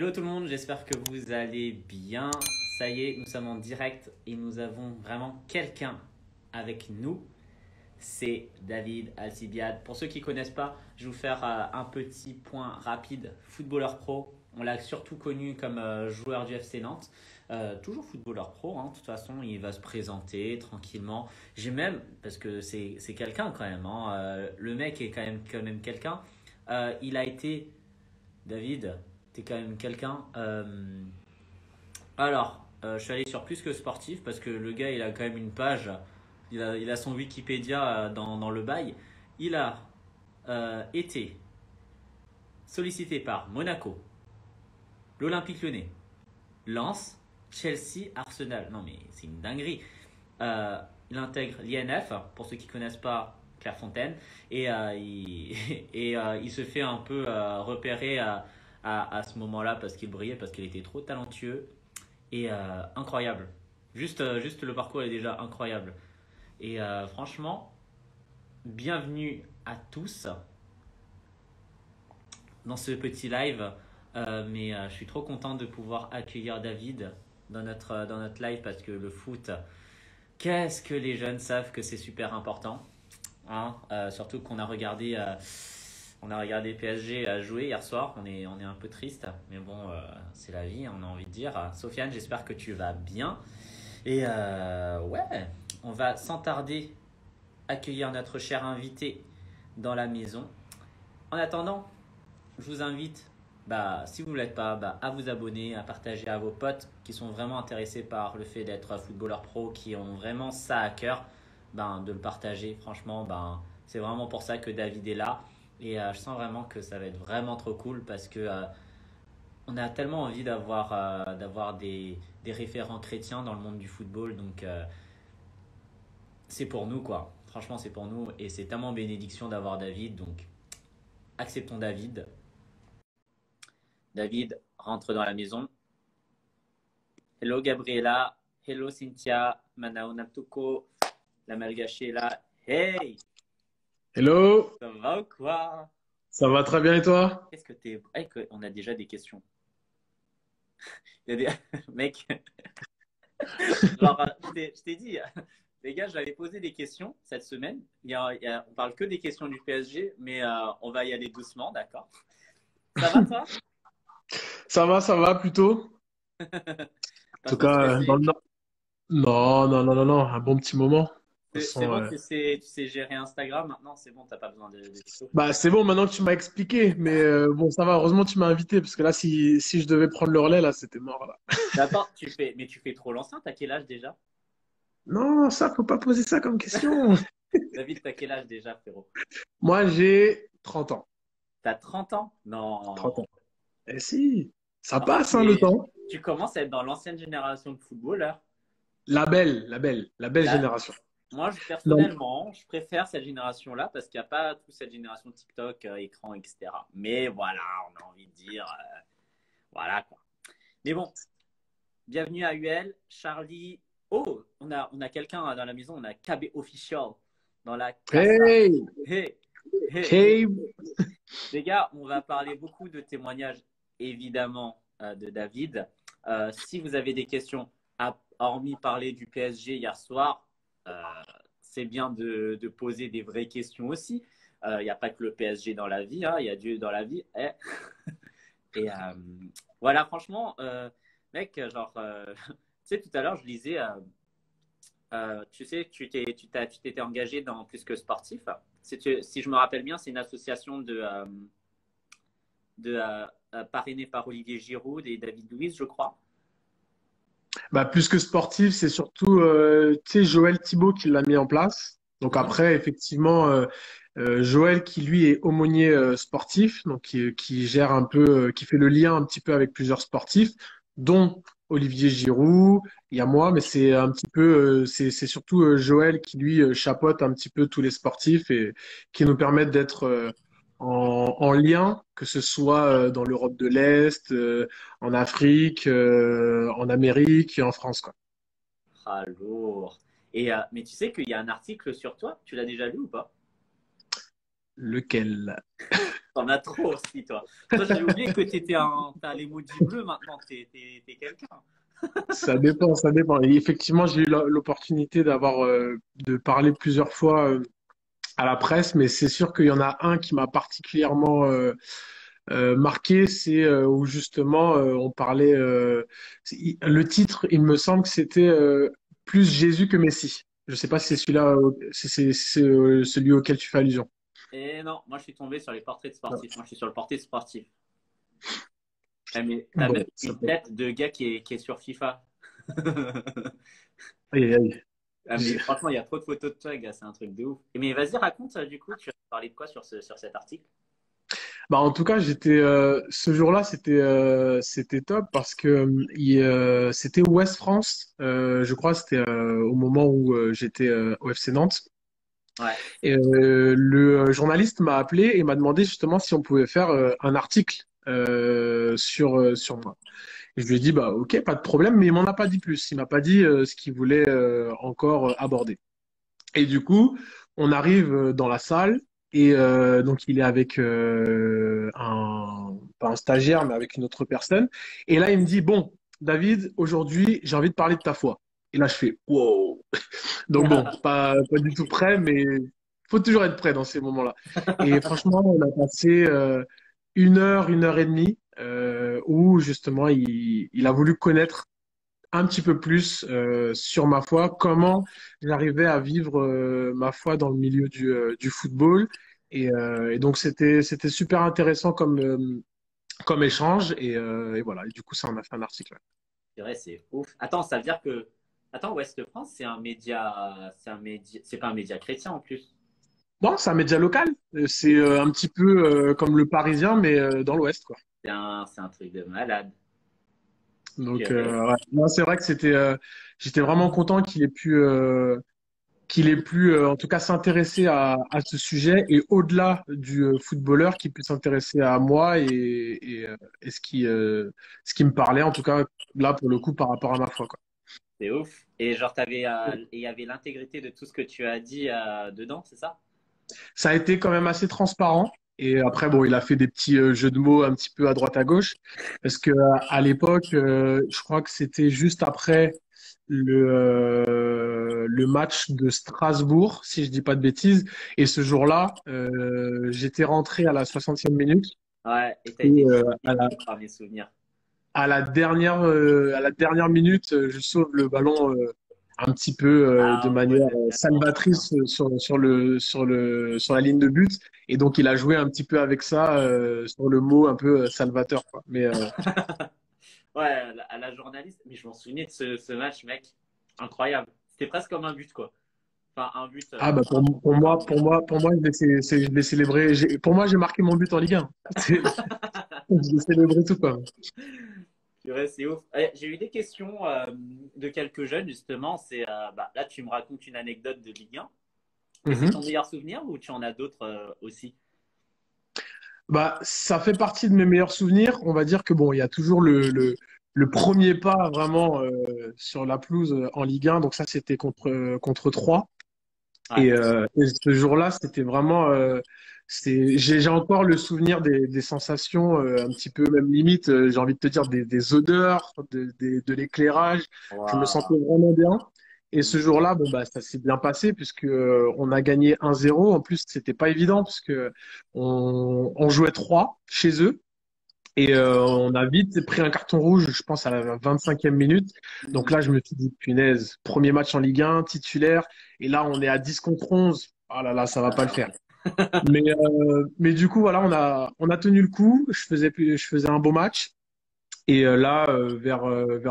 Hello tout le monde, j'espère que vous allez bien. Ça y est, nous sommes en direct et nous avons vraiment quelqu'un avec nous. C'est David Alcibiade. Pour ceux qui ne connaissent pas, je vais vous faire un petit point rapide. Footballeur pro, on l'a surtout connu comme joueur du FC Nantes. Toujours footballeur pro, hein. De toute façon, il va se présenter tranquillement. J'ai même, parce que c'est quelqu'un quand même, hein. Le mec est quand même quelqu'un. Il a été, David, t'es quand même quelqu'un. Je suis allé sur plus que sportif parce que le gars, il a quand même une page. Il a son Wikipédia dans le bail. Il a été sollicité par Monaco, l'Olympique Lyonnais, Lens, Chelsea, Arsenal. Non mais c'est une dinguerie. Il intègre l'INF, pour ceux qui ne connaissent pas Clairefontaine, et, il se fait un peu repérer à ce moment-là parce qu'il brillait, parce qu'il était trop talentueux et incroyable. Juste le parcours est déjà incroyable. Et franchement, bienvenue à tous dans ce petit live. Je suis trop content de pouvoir accueillir David dans notre live parce que le foot, qu'est-ce que les jeunes savent que c'est super important, hein. Surtout qu'on a regardé PSG jouer hier soir. On est un peu triste, mais bon, c'est la vie, on a envie de dire. Sofiane, j'espère que tu vas bien. Et ouais, on va sans tarder accueillir notre cher invité dans la maison. En attendant, je vous invite, si vous ne l'êtes pas, à vous abonner, à partager à vos potes qui sont vraiment intéressés par le fait d'être footballeur pro, qui ont vraiment ça à cœur, de le partager. Franchement, c'est vraiment pour ça que David est là. Et je sens vraiment que ça va être vraiment trop cool parce que on a tellement envie d'avoir des référents chrétiens dans le monde du football. Donc, c'est pour nous, quoi. Franchement, c'est pour nous. Et c'est tellement bénédiction d'avoir David. Donc, acceptons David. David rentre dans la maison. Hello Gabriela. Hello Cynthia. Manao Naptuko. La malgachée est là. Hey! Hello, Ça va ou quoi? ça va très bien et toi? Qu'est-ce que t'es. Hey, on a déjà des questions. Il y a des. Mec, genre, je t'ai dit, les gars, j'avais posé des questions cette semaine. On parle que des questions du PSG, mais on va y aller doucement, d'accord? Ça va toi? Ça va plutôt. En Pas tout trop cas, dans stressé? le Nord. Non, non, non, non, non, un bon petit moment. De toute C'est façon, bon, tu sais gérer Instagram maintenant, c'est bon, t'as pas besoin de tuto. c'est bon maintenant que tu m'as expliqué, mais bon, ça va. Heureusement que tu m'as invité parce que là, si je devais prendre le relais, là, c'était mort là. D'accord, mais tu fais trop l'ancien, t'as quel âge déjà? Non, ça, faut pas poser ça comme question. David, t'as quel âge déjà, frérot? Moi, j'ai 30 ans. T'as 30 ans? 30 Non. ans. Eh si, ça En fait, passe, hein, le temps. tu commences à être dans l'ancienne génération de footballeurs. La belle Là, génération. moi, Non. personnellement, je préfère cette génération-là parce qu'il n'y a pas toute cette génération TikTok, écran, etc. Mais voilà, on a envie de dire, voilà quoi. Mais bon, bienvenue à UL, Charlie. Oh, on a quelqu'un dans la maison, on a KB Official dans la casa. Hey, Hey, hey, hey. hey. Les gars, on va parler beaucoup de témoignages, évidemment, de David. Si vous avez des questions, hormis parler du PSG hier soir, euh, c'est bien de poser des vraies questions aussi. Il n'y a pas que le PSG dans la vie, hein, il y a Dieu dans la vie. Et voilà, franchement, mec, genre, tu sais, tout à l'heure, je lisais, tu sais, tu t'étais engagé dans Plus que sportif. Si je me rappelle bien, c'est une association de parrainé par Olivier Giroud et David Luiz, je crois. Plus que sportif, c'est surtout tu sais, Joël Thibaut qui l'a mis en place. Donc Mhm. après, effectivement, Joël qui lui est aumônier sportif, donc qui gère un peu, qui fait le lien un petit peu avec plusieurs sportifs, dont Olivier Giroud, il y a moi, mais c'est un petit peu, c'est surtout Joël qui lui chapeaute un petit peu tous les sportifs et qui nous permettent d'être en lien, que ce soit dans l'Europe de l'Est, en Afrique, en Amérique et en France, quoi. Ah, lourd. Mais tu sais qu'il y a un article sur toi, tu l'as déjà lu ou pas? Lequel? T'en as trop aussi, toi. Toi, j'avais oublié que t'as l'emoji bleu maintenant, t'es quelqu'un. Ça dépend, ça dépend. Et effectivement, j'ai eu l'opportunité de parler plusieurs fois à la presse, mais c'est sûr qu'il y en a un qui m'a particulièrement marqué, c'est où justement on parlait. Le titre, il me semble que c'était plus Jésus que Messi. Je sais pas si c'est celui-là, c'est celui auquel tu fais allusion. Et non, moi, je suis tombé sur les portraits de sportifs. Moi, je suis sur le portrait de sportif. Eh, mais t'as Bon, même ça une peut. tête de gars qui est sur FIFA. Aïe, aïe, aïe. Ah, mais franchement, il y a trop de photos de toi, gars, c'est un truc de ouf. Mais vas-y, raconte, du coup, tu as parlé de quoi sur cet article? Bah, en tout cas, ce jour-là, c'était top parce que c'était Ouest France. Je crois, c'était au moment où j'étais au FC Nantes. Ouais. Et le journaliste m'a appelé et m'a demandé justement si on pouvait faire un article sur moi. Et je lui ai dit bah ok, pas de problème, mais il m'en a pas dit plus. Il m'a pas dit ce qu'il voulait encore aborder. Et du coup, on arrive dans la salle et donc il est avec pas un stagiaire, mais avec une autre personne. Et là, il me dit, bon, David, aujourd'hui, j'ai envie de parler de ta foi. Et là, je fais, wow. Donc bon, pas du tout prêt, mais faut toujours être prêt dans ces moments-là. Et franchement, on a passé une heure et demie, où justement, il a voulu connaître un petit peu plus sur ma foi, comment j'arrivais à vivre ma foi dans le milieu du football. Et donc, c'était super intéressant comme échange. Et voilà, et du coup, ça en a fait un article. Ouais. C'est vrai, c'est ouf. Attends, ça veut dire que. Attends, Ouest France, c'est pas un média chrétien en plus. Bon, c'est un média local. C'est un petit peu comme le Parisien, mais dans l'Ouest, quoi. C'est un truc de malade. Donc, Purée. ouais. Non, c'est vrai que j'étais vraiment content qu'il ait pu, en tout cas, s'intéresser à ce sujet et au-delà du footballeur, qu'il puisse s'intéresser à moi et ce qui me parlait, en tout cas, là, pour le coup, par rapport à ma foi, quoi. C'est ouf. Et genre, il y avait l'intégrité de tout ce que tu as dit dedans, c'est ça? Ça a été quand même assez transparent. Et après, bon, il a fait des petits jeux de mots un petit peu à droite à gauche. Parce que à l'époque, je crois que c'était juste après le match de Strasbourg, si je dis pas de bêtises. Et ce jour-là, j'étais rentré à la 60e minute. Ouais, et t'as Et été kidnappé par mes souvenirs. à la dernière minute, je sauve le ballon un petit peu de Ah ouais, manière je m'en souviens. salvatrice sur la ligne de but. Et donc, il a joué un petit peu avec ça, sur le mot un peu salvateur, quoi. Mais Ouais, à la journaliste, mais je m'en souvenais de ce match, mec. Incroyable. C'était presque comme un but, quoi. Enfin, un but. ah bah pour moi, je l'ai célébré. Pour moi, j'ai marqué mon but en Ligue 1. Je l'ai célébré tout quoi. Purée, c'est ouf. J'ai eu des questions de quelques jeunes, justement. Là, tu me racontes une anecdote de Ligue 1. Et c'est ton Mhm. meilleur souvenir ou tu en as d'autres aussi? Bah, ça fait partie de mes meilleurs souvenirs. On va dire que bon, il y a toujours le premier pas vraiment sur la pelouse en Ligue 1. Donc ça, c'était contre 3. Ouais. Et ce jour-là, c'était vraiment. J'ai encore le souvenir des sensations, un petit peu même limite, j'ai envie de te dire, des odeurs, de l'éclairage. Je me sentais Waouh. vraiment bien. Et ce Mm. jour-là, bon, bah, ça s'est bien passé puisque on a gagné 1-0. En plus, c'était pas évident puisque on jouait 3 chez eux. Et on a vite pris un carton rouge, je pense, à la 25e minute. Donc Mm. là, je me suis dit, punaise, premier match en Ligue 1, titulaire. Et là, on est à 10 contre 11. Ah là là, ça va pas le faire. Mais du coup, voilà, on a tenu le coup. Je faisais un beau match. Et là, vers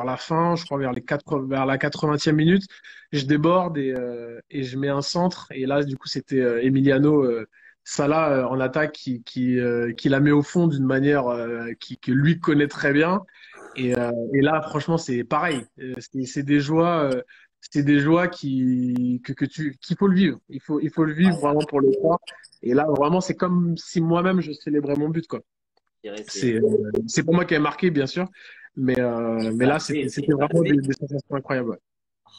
la fin, je crois vers la 80e minute, je déborde et je mets un centre. Et là, du coup, c'était Emiliano Sala en attaque qui la met au fond d'une manière que lui connaît très bien. Et là, franchement, c'est pareil. C'est des joies qu'il faut le vivre. Il faut le vivre vraiment pour le croire. Et là, vraiment, c'est comme si moi-même je célébrais mon but, quoi. Je dirais, C'est pour moi qui a marqué, bien sûr. Mais là, c'était ça vraiment faisait. des sensations incroyables. Ouais.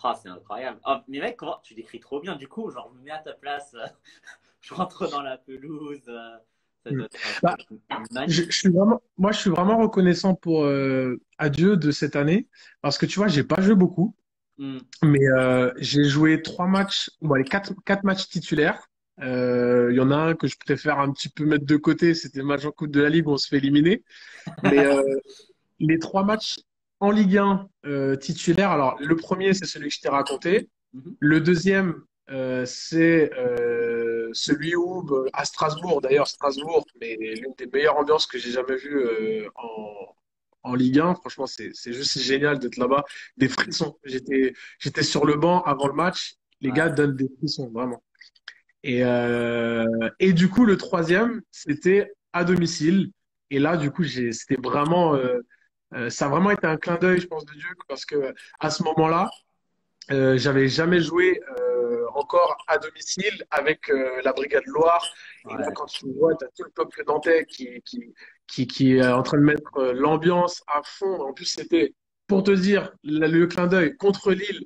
Ah, c'est incroyable. Ah, mais mec, tu décris trop bien. Du coup, genre, je me mets à ta place. Je rentre dans la pelouse. Ça Mm. doit être un Bah, truc magnifique. moi, je suis vraiment reconnaissant pour Adieu de cette année parce que tu vois, j'ai pas joué beaucoup, Hmm. mais j'ai joué 3 matchs, bon, les quatre matchs titulaires. Il y en a un que je préfère un petit peu mettre de côté, c'était le match en Coupe de la Ligue où on se fait éliminer. Mais les 3 matchs en Ligue 1 titulaires, alors le premier, c'est celui que je t'ai raconté. Mhm. Le deuxième, c'est celui où, à Strasbourg, d'ailleurs, Strasbourg, mais l'une des meilleures ambiances que j'ai jamais vues en Ligue 1. Franchement, c'est juste génial d'être là-bas. Des frissons. J'étais sur le banc avant le match. Les gars Ouais. donnent des frissons, vraiment. Et du coup, le troisième, c'était à domicile. Et là, du coup, c'était vraiment, ça a vraiment été un clin d'œil, je pense, de Dieu, parce que à ce moment-là, j'avais jamais joué encore à domicile avec la Brigade Loire. Et là, Ouais. quand tu vois, tu as tout le peuple nantais qui est en train de mettre l'ambiance à fond. En plus, c'était, pour te dire, le clin d'œil contre Lille,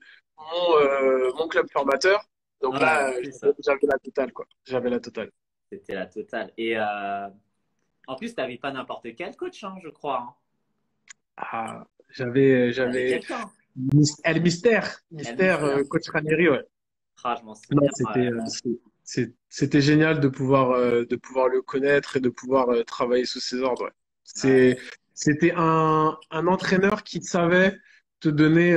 mon club formateur. Donc Ouais, là, c'est ça. j'avais la totale, quoi. J'avais la totale. C'était la totale. Et en plus, t'avais pas n'importe quel coach, hein, je crois. Hein. Ah, j'avais, T'avais j'avais quelqu'un. El Mystère, El Mystère, Mister. coach Ranieri, ouais. Ah, je m'en Non, souviens. c'était génial de pouvoir le connaître et de pouvoir travailler sous ses ordres. Ouais. Ouais. C'était un entraîneur qui savait te donner,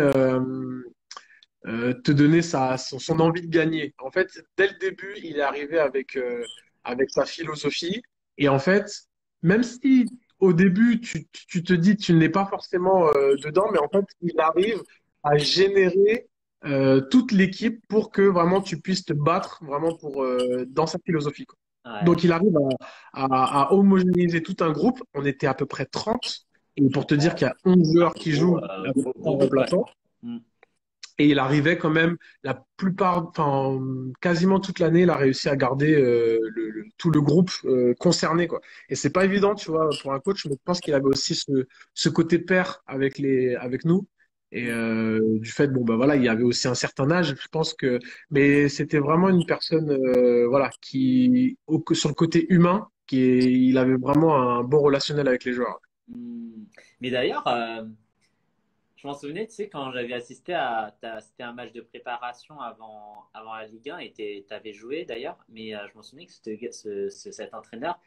son envie de gagner. En fait, dès le début, il est arrivé avec sa philosophie. Et en fait, même si au début, tu te dis tu n'es pas forcément dedans, mais en fait, il arrive à générer toute l'équipe pour que vraiment tu puisses te battre vraiment dans sa philosophie, quoi. Ouais. Donc, il arrive à homogénéiser tout un groupe. On était à peu près 30. Et pour te dire qu'il y a 11 joueurs qui jouent avec Gros 3 groupe, ouais. remplaçants. Hmm. Et il arrivait quand même, la plupart, enfin, quasiment toute l'année, il a réussi à garder tout le groupe concerné, quoi. Et c'est pas évident, tu vois, pour un coach, mais je pense qu'il avait aussi ce côté pair avec nous. Et Hmm. du fait, bon, bah voilà, il y avait aussi un certain âge, je pense que, mais c'était vraiment une personne, voilà, sur le côté humain, il avait vraiment un bon relationnel avec les joueurs. Hmm. Mais d'ailleurs, je m'en souvenais, tu sais, quand j'avais assisté c'était un match de préparation avant la Ligue 1 et t'avais joué d'ailleurs, mais je m'en souvenais que cet entraîneur,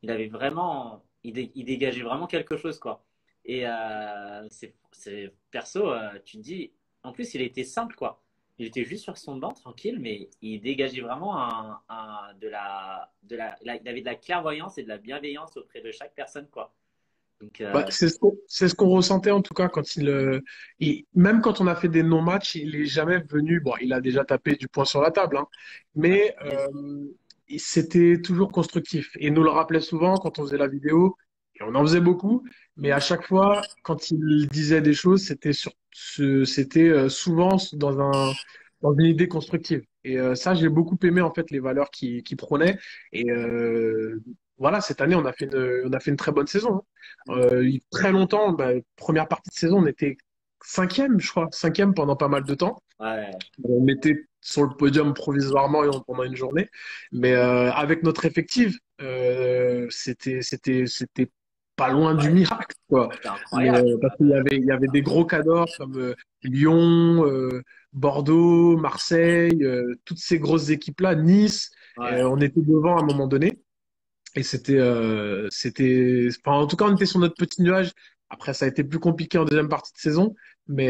il avait vraiment, il dégageait vraiment quelque chose, quoi. Et perso, tu te dis, en plus, il était simple, quoi. Il était juste sur son banc, tranquille, mais il dégageait vraiment il avait de la clairvoyance et de la bienveillance auprès de chaque personne, quoi. Donc, Bah, c'est ce qu'on ressentait en tout cas même quand on a fait des non-matchs, il est jamais venu. Bon, il a déjà tapé du poing sur la table, hein, ouais, mais c'était toujours constructif. Et il nous le rappelait souvent quand on faisait la vidéo, et on en faisait beaucoup, mais à chaque fois, quand il disait des choses, c'était souvent dans une idée constructive. Et ça, j'ai beaucoup aimé en fait les valeurs qu'il prônait. Et voilà, cette année, on a fait une très bonne saison, hein. Très longtemps, bah, première partie de saison, on était cinquième, je crois, cinquième pendant pas mal de temps. ouais, On était sur le podium provisoirement pendant une journée, mais avec notre effectif, c'était pas loin du ouais, miracle, quoi. c'était incroyable. Parce qu'il y avait des gros cadors comme Lyon, Bordeaux, Marseille, toutes ces grosses équipes-là, Nice, Ouais. on était devant à un moment donné. Et enfin, en tout cas, on était sur notre petit nuage. Après, ça a été plus compliqué en deuxième partie de saison, mais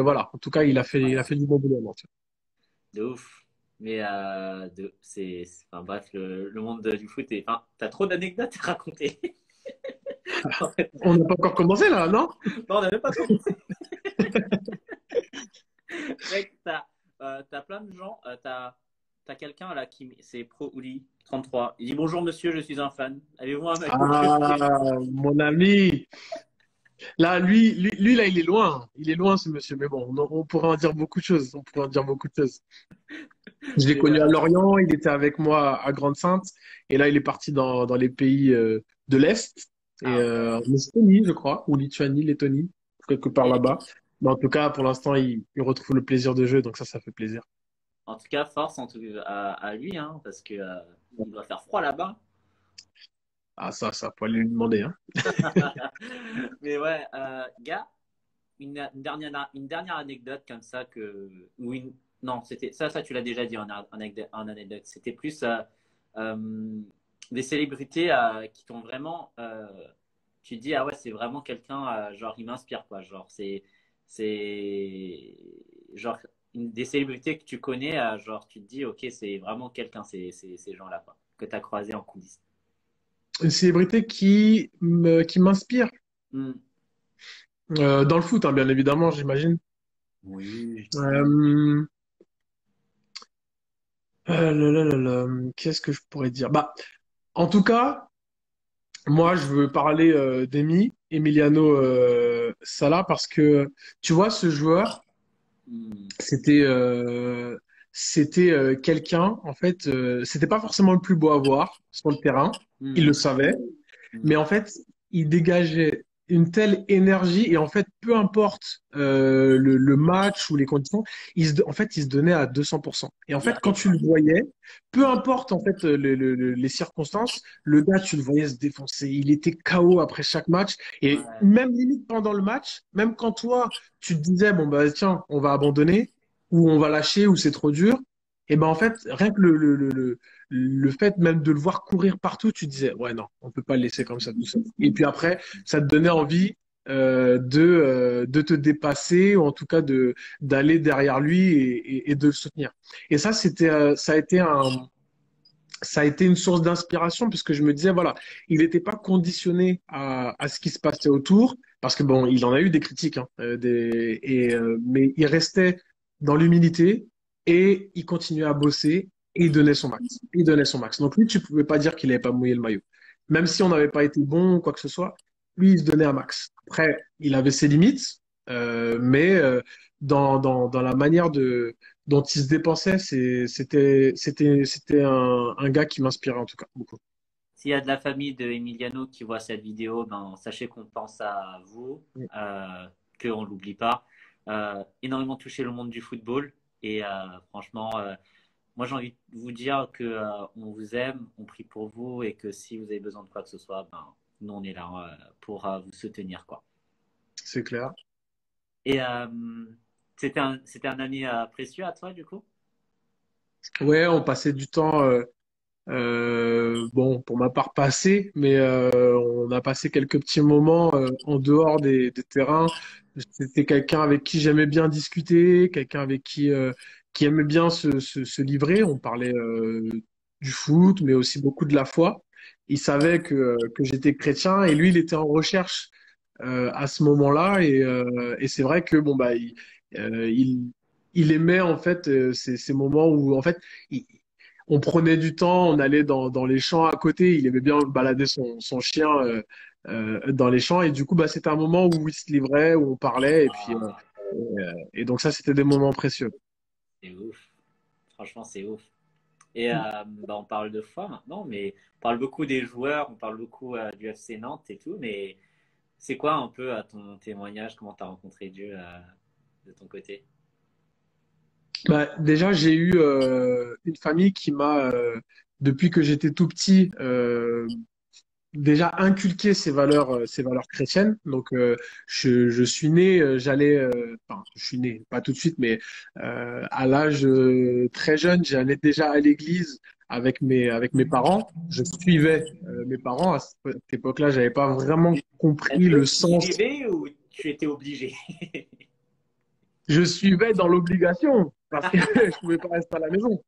voilà. En tout cas, il a fait du bon boulot, Nantes. De ouf. Mais enfin, bref, le monde du foot est. Enfin, t'as trop d'anecdotes à raconter. En fait, On n'a pas encore commencé là, non? non, on n'a même pas commencé. Mec, t'as plein de gens. T'as quelqu'un là c'est Pro Ouli 33. Il dit bonjour monsieur, je suis un fan. Avez-vous un maillot que Ah, mon ami. Là, là, il est loin. Il est loin, ce monsieur. Mais bon, on pourrait en dire beaucoup de choses. On pourrait en dire beaucoup de choses. Je l'ai Mais, connu à Lorient. Il était avec moi à Grande-Sainte. Et là, il est parti dans les pays de l'Est. Et ah ouais. en Estonie, je crois, ou Lituanie, Lettonie, quelque part Et, là-bas. Mais en tout cas, pour l'instant, il retrouve le plaisir de jeu. Donc ça fait plaisir. en tout cas, force à lui, hein, parce que il doit faire froid là-bas. Ah, ça, faut aller lui demander, hein. Mais ouais, gars, une dernière anecdote comme ça ou non, c'était ça, tu l'as déjà dit en anecdote. C'était plus euh, des célébrités qui t'ont vraiment, tu te dis ah ouais, c'est vraiment quelqu'un, genre il m'inspire quoi, genre c'est genre des célébrités que tu connais, genre tu te dis ok, c'est vraiment quelqu'un, ces gens-là quoi, que tu as croisé en coulisses. Une célébrité qui m'inspire. Hmm. Dans le foot, hein, bien évidemment, j'imagine. Oui. Euh, qu'est-ce que je pourrais dire? Bah, en tout cas, moi, je veux parler Emiliano Sala, parce que tu vois, ce joueur, Hmm. c'était quelqu'un, en fait, c'était pas forcément le plus beau à voir sur le terrain, il Hmm. le savait, Hmm. mais en fait, il dégageait une telle énergie, et en fait, peu importe le match ou les conditions, en fait, il se donnait à 200%. Et en Il fait, quand arrête tu pas. le voyais, peu importe en fait les circonstances, le gars, tu le voyais se défoncer. Il était KO après chaque match, et Ouais. même limite pendant le match, même quand toi, tu te disais, bon, bah tiens, on va abandonner, ou on va lâcher, ou c'est trop dur, et ben en fait, rien que le fait même de le voir courir partout, tu disais, ouais, non, on peut pas le laisser comme ça tout seul. Et puis après, ça te donnait envie de te dépasser, ou en tout cas d'aller derrière lui et de le soutenir. Et ça, ça a été une source d'inspiration, puisque je me disais, voilà, il n'était pas conditionné à ce qui se passait autour, parce que bon, il en a eu des critiques, hein, mais il restait dans l'humilité, et il continuait à bosser, et il donnait son max. Il donnait son max. Donc lui, tu pouvais pas dire qu'il n'avait pas mouillé le maillot. Même si on n'avait pas été bon ou quoi que ce soit, lui, il se donnait un max. Après, il avait ses limites, mais dans la manière dont il se dépensait, c'était un gars qui m'inspirait en tout cas beaucoup. S'il y a de la famille de Emiliano qui voit cette vidéo, ben, sachez qu'on pense à vous, qu'on ne l'oublie pas. Énormément touché le monde du football. Et franchement, moi j'ai envie de vous dire que on vous aime, on prie pour vous et que si vous avez besoin de quoi que ce soit, ben, nous on est là pour vous soutenir, quoi. C'est clair. Et c'était un ami précieux à toi, du coup? Ouais, on passait du temps, bon, pour ma part passé, mais on a passé quelques petits moments en dehors des terrains. C'était quelqu'un avec qui j'aimais bien discuter, quelqu'un avec qui aimait bien se livrer. On parlait du foot, mais aussi beaucoup de la foi. Il savait que j'étais chrétien, et lui, il était en recherche à ce moment-là. Et c'est vrai que bon, bah, il aimait en fait ces moments où en fait, il- on prenait du temps, on allait dans les champs à côté. Il aimait bien balader son chien dans les champs. Et du coup, bah, c'était un moment où il se livrait, où on parlait. Ah, Et donc ça, c'était des moments précieux. c'est ouf. Franchement, c'est ouf. Et bah, on parle de foi maintenant, mais on parle beaucoup des joueurs, on parle beaucoup du FC Nantes et tout, mais c'est quoi un peu ton témoignage, comment tu as rencontré Dieu de ton côté? Bah, déjà, j'ai eu une famille qui m'a, depuis que j'étais tout petit, déjà inculqué ces valeurs chrétiennes. Donc, je suis né, enfin, je suis né, pas tout de suite, mais à l'âge très jeune, j'allais déjà à l'église avec mes parents. Je suivais mes parents. À cette époque-là, j'avais pas vraiment compris Est-ce le que tu sens. suivais ou tu étais obligé? Je suivais dans l'obligation, parce que je pouvais pas rester à la maison.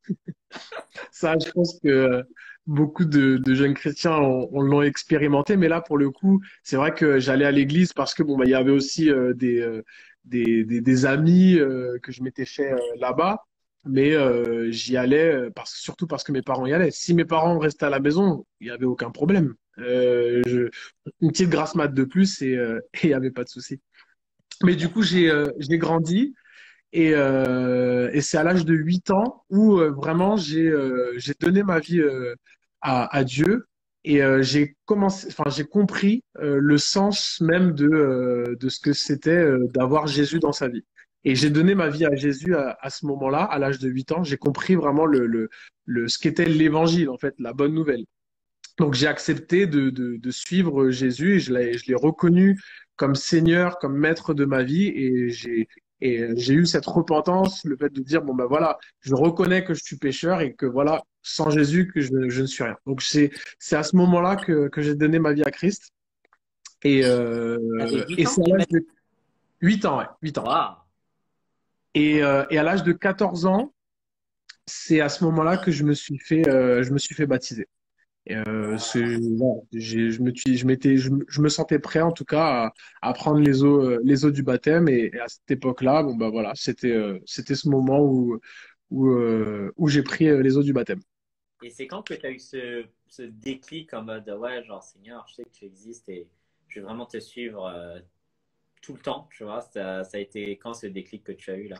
Ça, je pense que beaucoup de jeunes chrétiens on l'ont expérimenté, mais là, pour le coup, c'est vrai que j'allais à l'église parce que bon, bah, il y avait aussi des amis que je m'étais fait là-bas, mais j'y allais surtout parce que mes parents y allaient. Si mes parents restaient à la maison, il n'y avait aucun problème. Une petite grasse mat de plus, et il n'y avait pas de souci. Mais du coup, j'ai grandi. Et c'est à l'âge de 8 ans où vraiment j'ai donné ma vie à Dieu, et j'ai compris le sens même de ce que c'était d'avoir Jésus dans sa vie. Et j'ai donné ma vie à Jésus à ce moment-là, à l'âge de 8 ans. J'ai compris vraiment ce qu'était l'évangile, en fait, la bonne nouvelle. Donc j'ai accepté de suivre Jésus et je l'ai reconnu comme Seigneur, comme maître de ma vie et j'ai eu cette repentance, le fait de dire bon ben voilà, je reconnais que je suis pécheur et que voilà, sans Jésus que je ne suis rien. Donc c'est à ce moment-là que j'ai donné ma vie à Christ T'avais 8 et ans, c'est à tu m'as l'âge dit? de 8 ans, ouais, 8 ans. Waouh! Et à l'âge de 14 ans, c'est à ce moment-là que je me suis fait baptiser. Voilà, je me sentais prêt en tout cas à prendre les eaux du baptême et à cette époque-là, bon bah voilà, c'était ce moment où j'ai pris les eaux du baptême. Et c'est quand que tu as eu ce déclic en mode ouais, genre Seigneur, je sais que tu existes et je vais vraiment te suivre tout le temps, tu vois? Ça a été quand ce déclic que tu as eu là?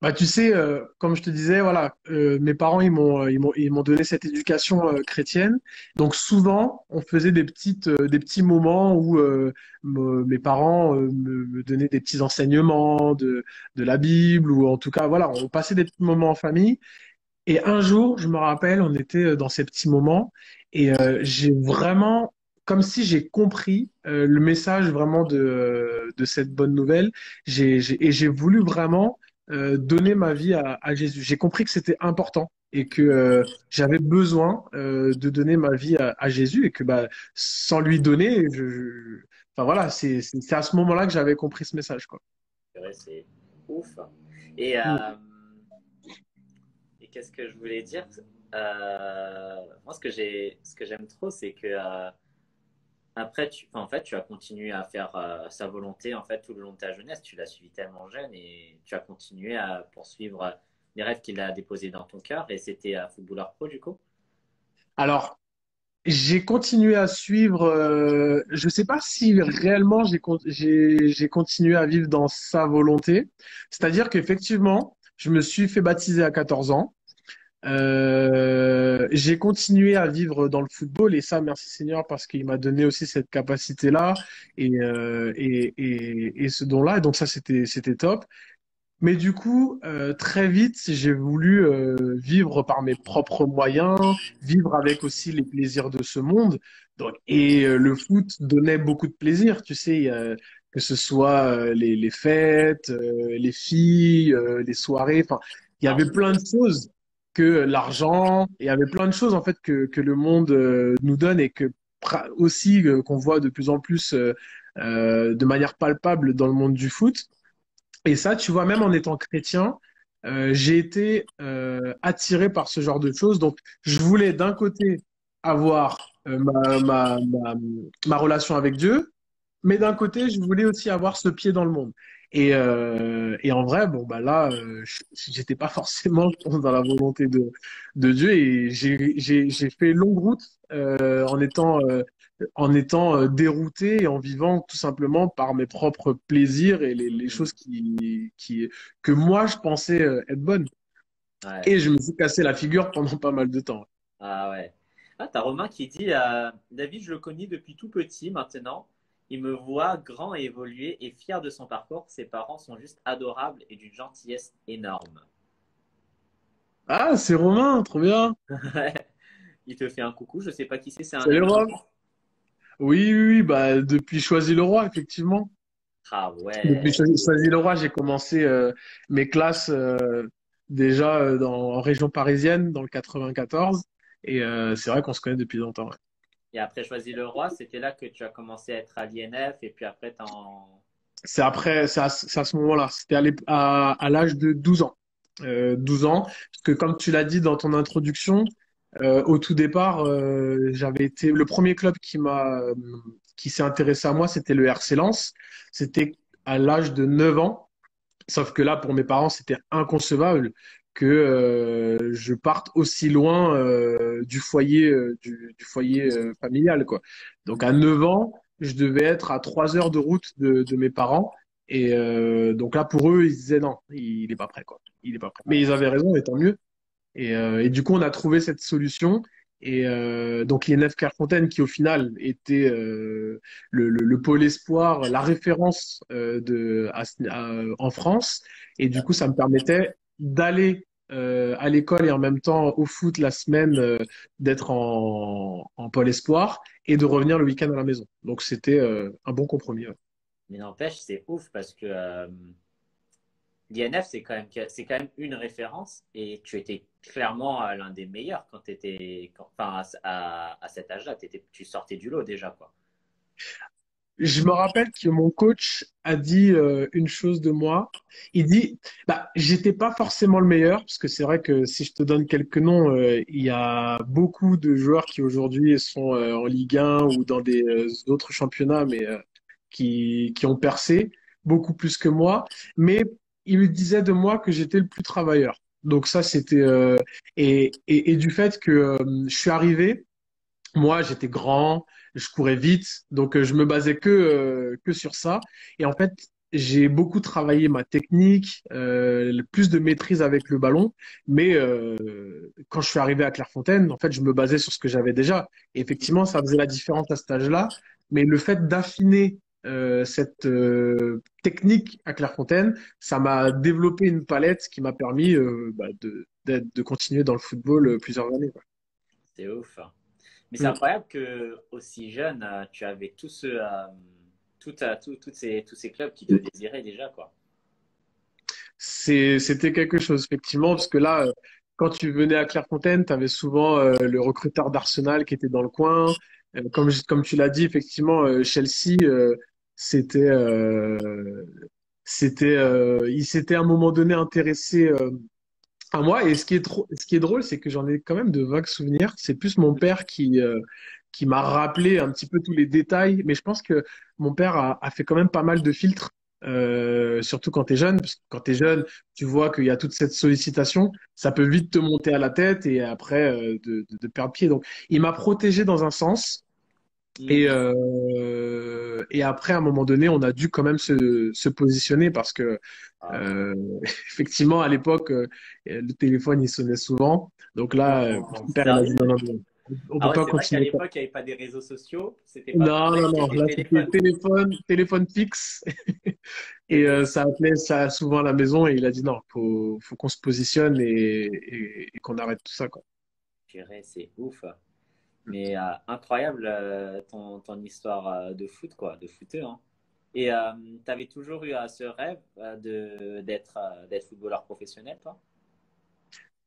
Bah, tu sais, comme je te disais, voilà, mes parents ils m'ont donné cette éducation chrétienne. Donc souvent, on faisait des petits moments où mes parents me donnaient des petits enseignements de la Bible ou en tout cas, voilà, on passait des petits moments en famille. Et un jour, je me rappelle, on était dans ces petits moments et j'ai vraiment, comme si j'ai compris le message vraiment de cette bonne nouvelle, et j'ai voulu vraiment donner ma vie à Jésus. J'ai compris que c'était important et que j'avais besoin de donner ma vie à Jésus et que bah, sans lui donner, enfin voilà, c'est à ce moment-là que j'avais compris ce message, quoi. Ouais, c'est ouf. Et, Mm. et qu'est-ce que je voulais dire? Moi, ce que j'aime trop, c'est que après, en fait, tu as continué à faire sa volonté en fait tout le long de ta jeunesse. Tu l'as suivi tellement jeune et tu as continué à poursuivre les rêves qu'il a déposés dans ton cœur. Et c'était footballeur pro du coup. Alors, j'ai continué à suivre. Je sais pas si réellement j'ai continué à vivre dans sa volonté. C'est-à-dire qu'effectivement, je me suis fait baptiser à 14 ans. J'ai continué à vivre dans le football et ça, merci Seigneur, parce qu'il m'a donné aussi cette capacité-là et ce don-là. Et donc ça, c'était top. Mais du coup, très vite, j'ai voulu vivre par mes propres moyens, vivre avec aussi les plaisirs de ce monde. Donc, et le foot donnait beaucoup de plaisir, tu sais, que ce soit les fêtes, les filles, les soirées. Enfin, il y avait L'argent. plein de choses que l'argent, il y avait plein de choses en fait que le monde nous donne et que aussi qu'on voit de plus en plus de manière palpable dans le monde du foot. Et ça, tu vois, même en étant chrétien, j'ai été attiré par ce genre de choses. Donc, je voulais d'un côté avoir ma relation avec Dieu, mais d'un côté, je voulais aussi avoir ce pied dans le monde. Et en vrai, bon, bah là, j'étais pas forcément, je pense, dans la volonté de Dieu et j'ai fait longue route en étant dérouté et en vivant tout simplement par mes propres plaisirs et les choses que moi, je pensais être bonnes. Ouais. Et je me suis cassé la figure pendant pas mal de temps. Ah ouais. Ah, t'as Romain qui dit David, je le connais depuis tout petit maintenant. Il me voit grand et évolué et fier de son parcours. Ses parents sont juste adorables et d'une gentillesse énorme. Ah, c'est Romain, trop bien. Il te fait un coucou. Je sais pas qui c'est un Salut ami. Romain. Oui, oui, oui, bah, depuis Choisy-le-Roi, effectivement. Ah Depuis ouais. Choisy-le-Roi, j'ai commencé mes classes déjà en région parisienne, dans le 94. Et c'est vrai qu'on se connaît depuis longtemps. Ouais. Et après Choisis le Roi, c'était là que tu as commencé à être à l'INF et puis après t'en. C'est après, c'est à ce moment-là. C'était à l'âge de 12 ans. 12 ans. Parce que comme tu l'as dit dans ton introduction, au tout départ, j'avais été le premier club qui s'est intéressé à moi, c'était le RC Lens. C'était à l'âge de 9 ans. Sauf que là, pour mes parents, c'était inconcevable que je parte aussi loin du foyer familial, quoi. Donc à 9 ans, je devais être à 3 heures de route de mes parents. Et donc là, pour eux, ils disaient non, il est pas prêt, quoi. Il est pas prêt. Mais ils avaient raison, et tant mieux. Et du coup, on a trouvé cette solution. Et donc, l'INF Clairefontaine, qui au final était le pôle espoir, la référence en France. Et du coup, ça me permettait d'aller à l'école et en même temps au foot la semaine, d'être en pôle espoir et de revenir le week-end à la maison. Donc c'était un bon compromis. Ouais. Mais n'empêche, c'est ouf parce que l'INF, c'est quand même une référence et tu étais clairement l'un des meilleurs quand tu étais, enfin, à cet âge-là, tu sortais du lot déjà, quoi. Je me rappelle que mon coach a dit une chose de moi. Il dit, bah, j'étais pas forcément le meilleur, parce que c'est vrai que si je te donne quelques noms, il y a beaucoup de joueurs qui aujourd'hui sont en Ligue 1 ou dans des autres championnats, mais qui ont percé beaucoup plus que moi. Mais il me disait de moi que j'étais le plus travailleur. Donc ça, c'était et du fait que je suis arrivé. Moi, j'étais grand, je courais vite, donc je me basais que sur ça. Et en fait, j'ai beaucoup travaillé ma technique, le plus de maîtrise avec le ballon. Mais quand je suis arrivé à Clairefontaine, en fait, je me basais sur ce que j'avais déjà. Et effectivement, ça faisait la différence à cet âge-là. Mais le fait d'affiner cette technique à Clairefontaine, ça m'a développé une palette qui m'a permis de continuer dans le football plusieurs années, quoi. C'est ouf, hein. Mais c'est Mm. incroyable que aussi jeune, tu avais tous ces clubs qui te désiraient déjà, quoi. C'était quelque chose, effectivement, parce que là, quand tu venais à Clairefontaine, tu avais souvent le recruteur d'Arsenal qui était dans le coin. Comme tu l'as dit, effectivement, Chelsea, c'était, euh, il s'était à un moment donné intéressé à moi. Et ce qui est drôle, c'est que j'en ai quand même de vagues souvenirs. C'est plus mon père qui m'a rappelé un petit peu tous les détails. Mais je pense que mon père a fait quand même pas mal de filtres, surtout quand tu es jeune. Parce que quand tu es jeune, tu vois qu'il y a toute cette sollicitation. Ça peut vite te monter à la tête et après de perdre pied. Donc, il m'a protégé dans un sens. Mhm. Et après, à un moment donné, on a dû quand même se positionner parce que Ah, euh, effectivement, à l'époque, le téléphone, il sonnait souvent. Donc là, mon père, il a dit non, sérieux? non, non, on Ah peut ouais, pas c'est vrai qu'à continuer ça. l'époque, il n'y avait pas des réseaux sociaux, c'était pas comme Non, non, maintenant, non, c'était le là, c'était téléphone. téléphone fixe. Et Et donc, ça appelait ça souvent à la maison. Et il a dit non, faut qu'on se positionne et qu'on arrête tout ça, quoi. purée, c'est ouf. Mais incroyable ton histoire de foot, quoi, de footeur, hein. Et tu avais toujours eu ce rêve d'être footballeur professionnel, toi?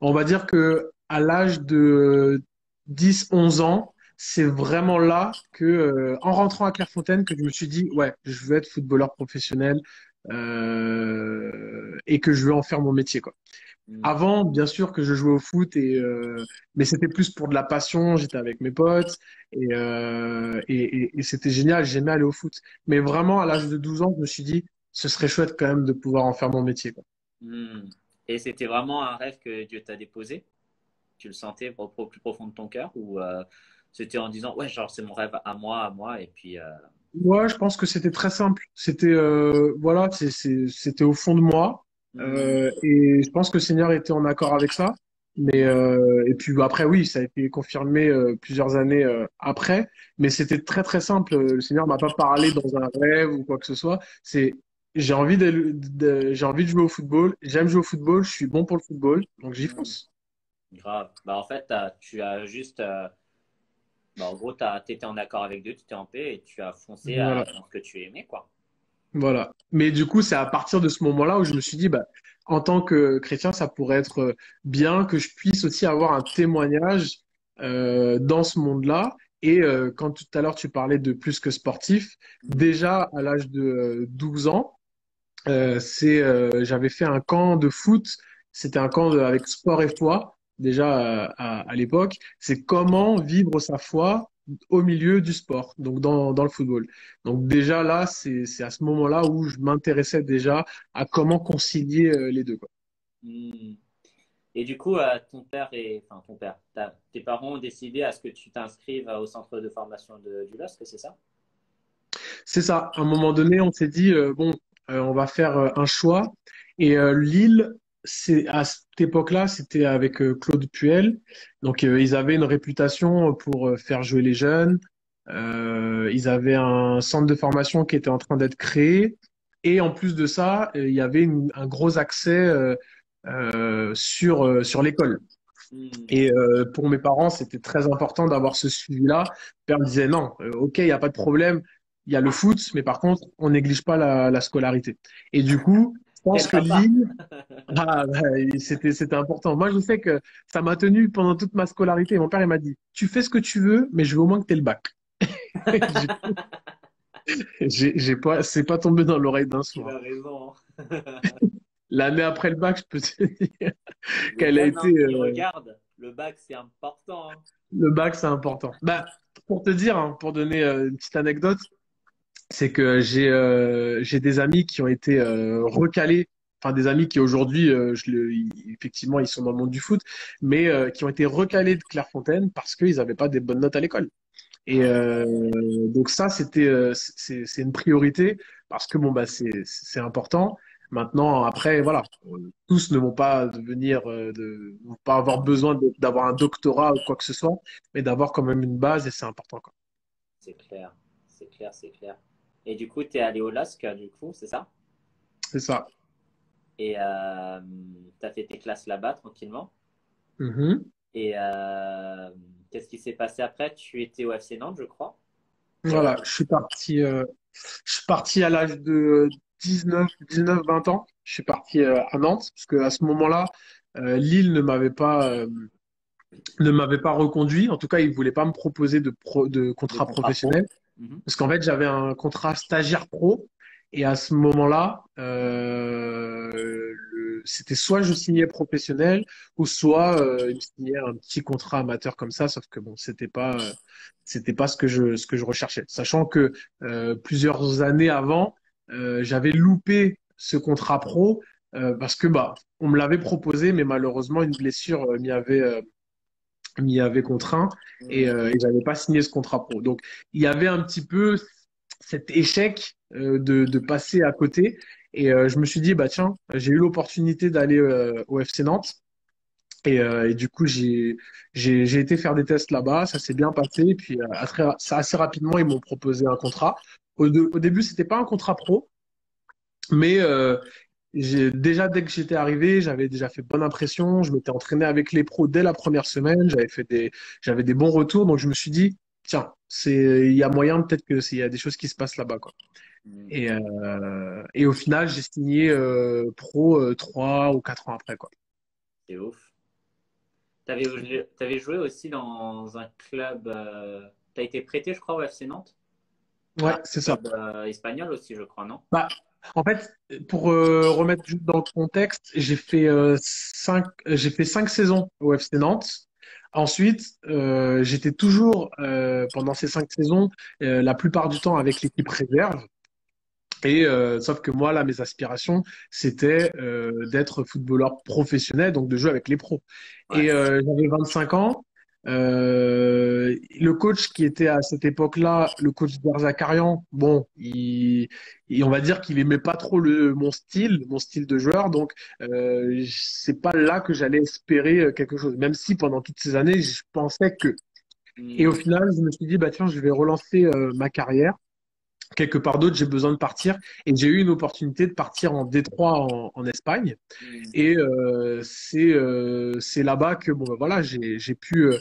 On va dire que à l'âge de 10 11 ans, c'est vraiment là que, en rentrant à Clairefontaine, que je me suis dit, ouais, je veux être footballeur professionnel et que je veux en faire mon métier, quoi. Hmm. Avant, bien sûr que je jouais au foot mais c'était plus pour de la passion. J'étais avec mes potes et c'était génial. J'aimais aller au foot. Mais vraiment, à l'âge de 12 ans, je me suis dit, ce serait chouette quand même de pouvoir en faire mon métier, quoi. Hmm. Et c'était vraiment un rêve que Dieu t'a déposé? Tu le sentais au plus profond de ton cœur? Ou c'était en disant, ouais, genre, c'est mon rêve à moi, et puis. Ouais, je pense que c'était très simple. C'était voilà, c'était au fond de moi. Hmm. Et je pense que le Seigneur était en accord avec ça. Mais et puis après, oui, ça a été confirmé plusieurs années après. Mais c'était très très simple. Le Seigneur m'a pas parlé dans un rêve ou quoi que ce soit. C'est j'ai envie de jouer au football. J'aime jouer au football. Je suis bon pour le football, donc j'y Hmm. fonce. Grave. Bah, en fait, tu as juste. Bah, en gros, tu étais en accord avec Dieu, tu étais en paix et tu as foncé Voilà. dans ce que tu aimais, quoi. Voilà. Mais du coup, c'est à partir de ce moment-là où je me suis dit, bah, en tant que chrétien, ça pourrait être bien que je puisse aussi avoir un témoignage dans ce monde-là. Et quand tout à l'heure tu parlais de plus que sportif, Hmm. déjà à l'âge de 12 ans, j'avais fait un camp de foot. C'était un camp avec sport et foi, déjà à l'époque. C'est comment vivre sa foi au milieu du sport, donc dans le football. Donc déjà là, c'est à ce moment-là où je m'intéressais déjà à comment concilier les deux, quoi. Hmm. Et du coup, enfin ton père, tes parents ont décidé à ce que tu t'inscrives au centre de formation du LOSC, c'est ça? C'est ça. À un moment donné, on s'est dit, bon, on va faire un choix. Et Lille, à cette époque-là, c'était avec Claude Puel. Donc, ils avaient une réputation pour faire jouer les jeunes. Ils avaient un centre de formation qui était en train d'être créé. Et en plus de ça, il y avait un gros accès sur l'école. Hmm. Et pour mes parents, c'était très important d'avoir ce suivi-là. Mon père me disait non, ok, il n'y a pas de problème, il y a le foot, mais par contre, on néglige pas la scolarité. Et du coup, je pense Quel que papa! Lille, c'était important. Moi, je sais que ça m'a tenu pendant toute ma scolarité. Mon père, il m'a dit, tu fais ce que tu veux, mais je veux au moins que tu aies le bac. J'ai pas, c'est pas tombé dans l'oreille d'un Il sourd. a raison, hein. L'année après le bac, je peux te dire Les qu'elle a jeunes été, hein, qui regardent, le bac c'est important, hein. le bac, c'est important. Bah, pour te dire, hein, pour donner une petite anecdote, c'est que j'ai des amis qui ont été recalés, enfin des amis qui aujourd'hui, effectivement, ils sont dans le monde du foot, mais qui ont été recalés de Clairefontaine parce qu'ils n'avaient pas des bonnes notes à l'école. Et Ah ouais. donc ça, c'est une priorité parce que bon bah c'est important. Maintenant, après, voilà, tous ne vont pas vont pas avoir besoin d'avoir un doctorat ou quoi que ce soit, mais d'avoir quand même une base et c'est important, quoi. C'est clair, c'est clair, c'est clair. Et du coup, tu es allé au LOSC, du coup, c'est ça? C'est ça. Et tu as fait tes classes là-bas tranquillement. Mhm. Et qu'est-ce qui s'est passé après? Tu étais au FC Nantes, je crois. Voilà, je suis parti à l'âge de 19 20 ans. Je suis parti à Nantes parce que à ce moment-là, Lille ne m'avait pas reconduit. En tout cas, il voulait pas me proposer de De contrat contrat pro. professionnel Mhm. parce qu'en fait, j'avais un contrat stagiaire pro et à ce moment-là, c'était soit je signais professionnel ou soit il me signait un petit contrat amateur comme ça. Sauf que bon, c'était pas ce que je recherchais. Sachant que plusieurs années avant, j'avais loupé ce contrat pro parce que bah on me l'avait proposé, mais malheureusement une blessure m'y avait contraint Mhm. et j'avais pas signé ce contrat pro. Donc il y avait un petit peu cet échec de passer à côté. Et je me suis dit, bah tiens, j'ai eu l'opportunité d'aller au FC Nantes. Et du coup, j'ai été faire des tests là-bas, ça s'est bien passé. Et puis, assez rapidement, ils m'ont proposé un contrat. Au début, c'était pas un contrat pro, mais déjà, dès que j'étais arrivé, j'avais déjà fait bonne impression. Je m'étais entraîné avec les pros dès la première semaine. J'avais des bons retours. Donc, je me suis dit, tiens, il y a moyen peut-être que s'il y a des choses qui se passent là-bas, quoi. Mhm. Et au final, j'ai signé pro 3 ou 4 ans après, quoi. C'est ouf. T'avais joué aussi dans un club. T'as été prêté, je crois, au FC Nantes. Un Ouais, c'est ça. club espagnol aussi, je crois, non? Bah, en fait, pour remettre juste dans le contexte, j'ai fait 5 saisons au FC Nantes. Ensuite, j'étais toujours pendant ces 5 saisons, la plupart du temps avec l'équipe réserve. Et sauf que moi, là, mes aspirations, c'était d'être footballeur professionnel, donc de jouer avec les pros. Ouais. Et j'avais 25 ans. Le coach qui était à cette époque-là, le coach d'Arzakarian, bon, on va dire qu'il aimait pas trop mon style de joueur, donc c'est pas là que j'allais espérer quelque chose. Même si pendant toutes ces années, je pensais que. Et au Mhm. final, je me suis dit, bah tiens, je vais relancer ma carrière quelque part d'autre, j'ai besoin de partir. Et j'ai eu une opportunité de partir en Détroit en Espagne. Mhm. Et c'est là-bas que bon, ben voilà, j'ai pu.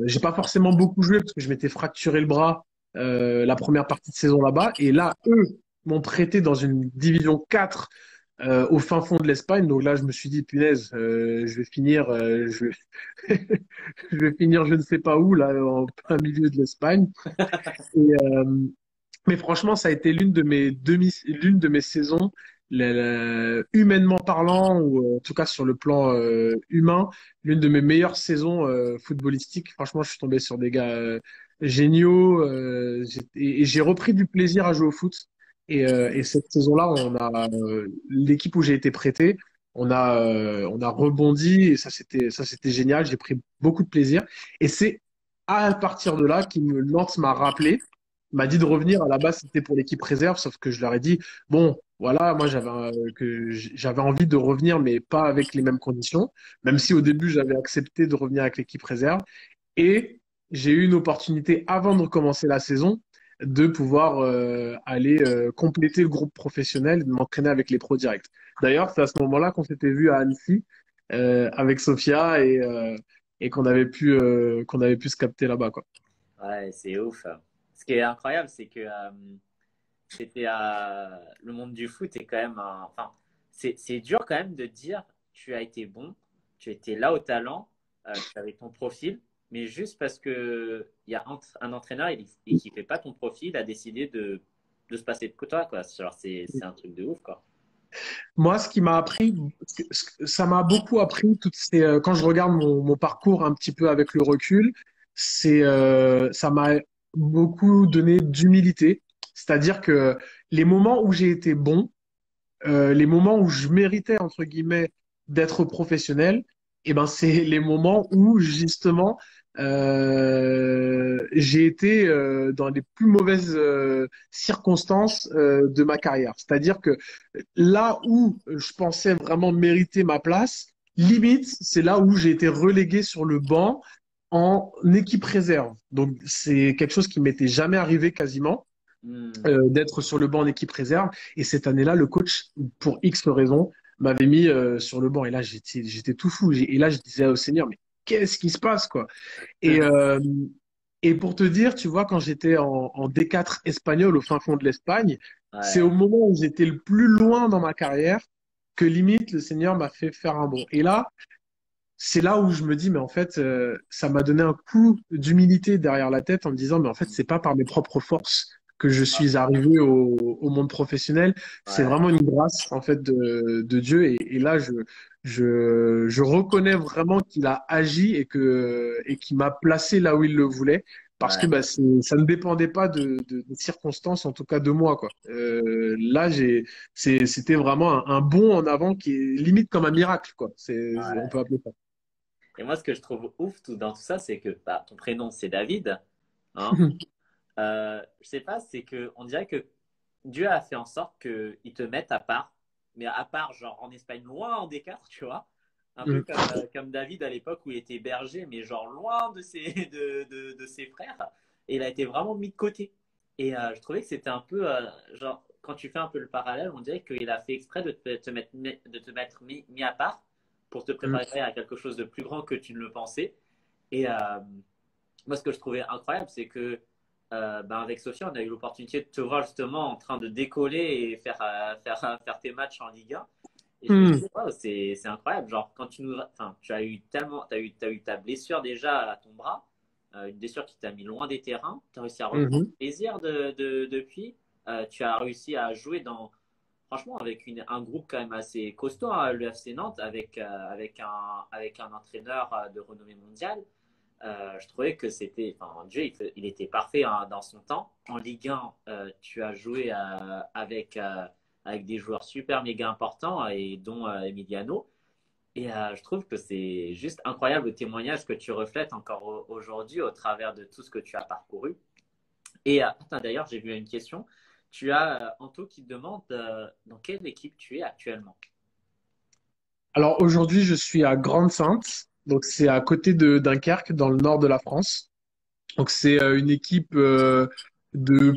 J'ai pas forcément beaucoup joué parce que je m'étais fracturé le bras la première partie de saison là-bas. Et là, eux m'ont prêté dans une division 4 au fin fond de l'Espagne. Donc là, je me suis dit, punaise, je vais finir je ne sais pas où, là, en plein milieu de l'Espagne. Et, mais franchement, ça a été l'une de mes saisons, humainement parlant, ou en tout cas sur le plan humain, l'une de mes meilleures saisons footballistiques. Franchement, je suis tombé sur des gars géniaux et j'ai repris du plaisir à jouer au foot. Et cette saison-là, l'équipe où j'ai été prêté, on a rebondi et ça c'était génial. J'ai pris beaucoup de plaisir. Et c'est à partir de là Nantes m'a rappelé m'a dit de revenir. À la base, c'était pour l'équipe réserve, sauf que je leur ai dit, bon, voilà, moi j'avais envie de revenir, mais pas avec les mêmes conditions, même si au début j'avais accepté de revenir avec l'équipe réserve. Et j'ai eu une opportunité avant de recommencer la saison de pouvoir aller compléter le groupe professionnel et de m'entraîner avec les pros directs. D'ailleurs, c'est à ce moment-là qu'on s'était vu à Annecy. avec Sofia et qu'on avait pu se capter là-bas, quoi. Ouais, c'est ouf. Ce qui est incroyable, c'est que c'était le monde du foot est quand même enfin c'est dur quand même de dire tu as été bon, tu étais là au talent, tu avais ton profil, mais juste parce que il y a un entraîneur et qui fait pas ton profil a décidé de se passer de toi quoi. Genre c'est un truc de ouf quoi. Moi, ce qui m'a appris, ça m'a beaucoup appris, quand je regarde mon parcours un petit peu avec le recul, ça m'a beaucoup donné d'humilité. C'est-à-dire que les moments où j'ai été bon, les moments où je méritais, entre guillemets, d'être professionnel, eh ben, c'est les moments où, justement, j'ai été dans les plus mauvaises circonstances de ma carrière. C'est-à-dire que là où je pensais vraiment mériter ma place, limite, c'est là où j'ai été relégué sur le banc en équipe réserve. Donc, c'est quelque chose qui m'était jamais arrivé quasiment Hmm. d'être sur le banc en équipe réserve. Et cette année-là, le coach, pour X raisons, m'avait mis sur le banc. Et là, j'étais tout fou. Et là, je disais au Seigneur, mais qu'est-ce qui se passe, quoi? Et, euh, et pour te dire, tu vois, quand j'étais en D4 espagnol au fin fond de l'Espagne, c'est au Ouais. moment où j'étais le plus loin dans ma carrière que limite le Seigneur m'a fait faire un bond. Et là, c'est là où je me dis, mais en fait, ça m'a donné un coup d'humilité derrière la tête en me disant, mais en fait, c'est pas par mes propres forces que je suis arrivé au monde professionnel. C'est Ouais. vraiment une grâce, en fait, de Dieu. Et là, je reconnais vraiment qu'il a agi et qu'il m'a placé là où il le voulait. Parce que Ouais. bah, ça ne dépendait pas de circonstances, en tout cas de moi, quoi. Là, c'était vraiment un bond en avant qui est limite comme un miracle, quoi. On Ouais. peut appeler ça. Et moi ce que je trouve ouf dans tout ça c'est que bah, ton prénom c'est David, hein. Je sais pas, c'est que on dirait que Dieu a fait en sorte qu'il te mette à part, mais à part, genre en Espagne, loin en D4, tu vois. Un peu Mm. comme David à l'époque où il était berger, mais genre loin de ses frères. Et il a été vraiment mis de côté. Et je trouvais que c'était un peu, genre, quand tu fais un peu le parallèle, on dirait qu'il a fait exprès de te mettre mis à part pour te Mm. préparer à quelque chose de plus grand que tu ne le pensais. Et moi, ce que je trouvais incroyable, c'est que ben, avec Sophia, on a eu l'opportunité de te voir justement en train de décoller et faire tes matchs en Ligue 1. Et je me Mm. disais, wow, c'est incroyable. Genre, quand enfin, tu as eu tellement, t'as eu ta blessure déjà à ton bras, une blessure qui t'a mis loin des terrains. Tu as réussi à reprendre Mhm. plaisir depuis. Tu as réussi à jouer franchement, avec un groupe quand même assez costaud, hein, le FC Nantes, avec un entraîneur de renommée mondiale. Je trouvais que c'était, enfin, Dieu, il était parfait hein, dans son temps. En Ligue 1, tu as joué avec des joueurs super méga importants et dont Emiliano. Et je trouve que c'est juste incroyable le témoignage que tu reflètes encore aujourd'hui au travers de tout ce que tu as parcouru. Et attends, d'ailleurs, j'ai vu une question. Tu as Anto qui te demande dans quelle équipe tu es actuellement. Alors aujourd'hui, je suis à Grande-Sainte, donc c'est à côté de Dunkerque, dans le nord de la France. Donc c'est une équipe de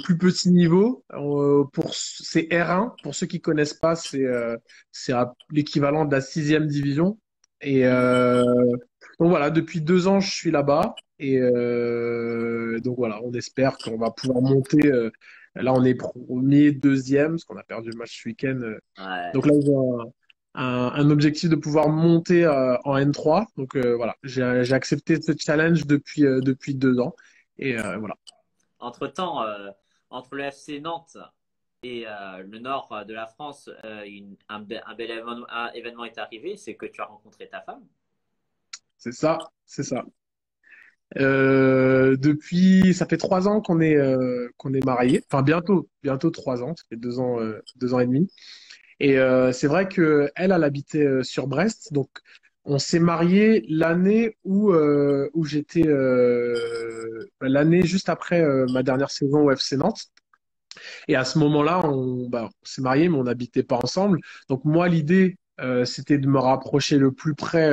plus petit niveau. C'est R1. Pour ceux qui connaissent pas, c'est l'équivalent de la sixième division. Et donc voilà, depuis 2 ans, je suis là-bas. Et donc voilà, on espère qu'on va pouvoir monter. Là, on est premier, deuxième, parce qu'on a perdu le match ce week-end. Donc Ouais. là, j'ai un objectif de pouvoir monter en N3. Donc voilà, j'ai accepté ce challenge depuis 2 ans. Et voilà. Entre-temps, entre le FC Nantes et le nord de la France, un bel événement est arrivé, c'est que tu as rencontré ta femme. C'est ça, c'est ça. Ça fait 3 ans qu'on est mariés. Enfin, bientôt 3 ans. Ça fait 2 ans, 2 ans et demi. Et c'est vrai que elle habitait sur Brest. Donc, on s'est mariés l'année où j'étais, l'année juste après ma dernière saison au FC Nantes. Et à ce moment-là, on s'est mariés, mais on n'habitait pas ensemble. Donc moi, l'idée, c'était de me rapprocher le plus près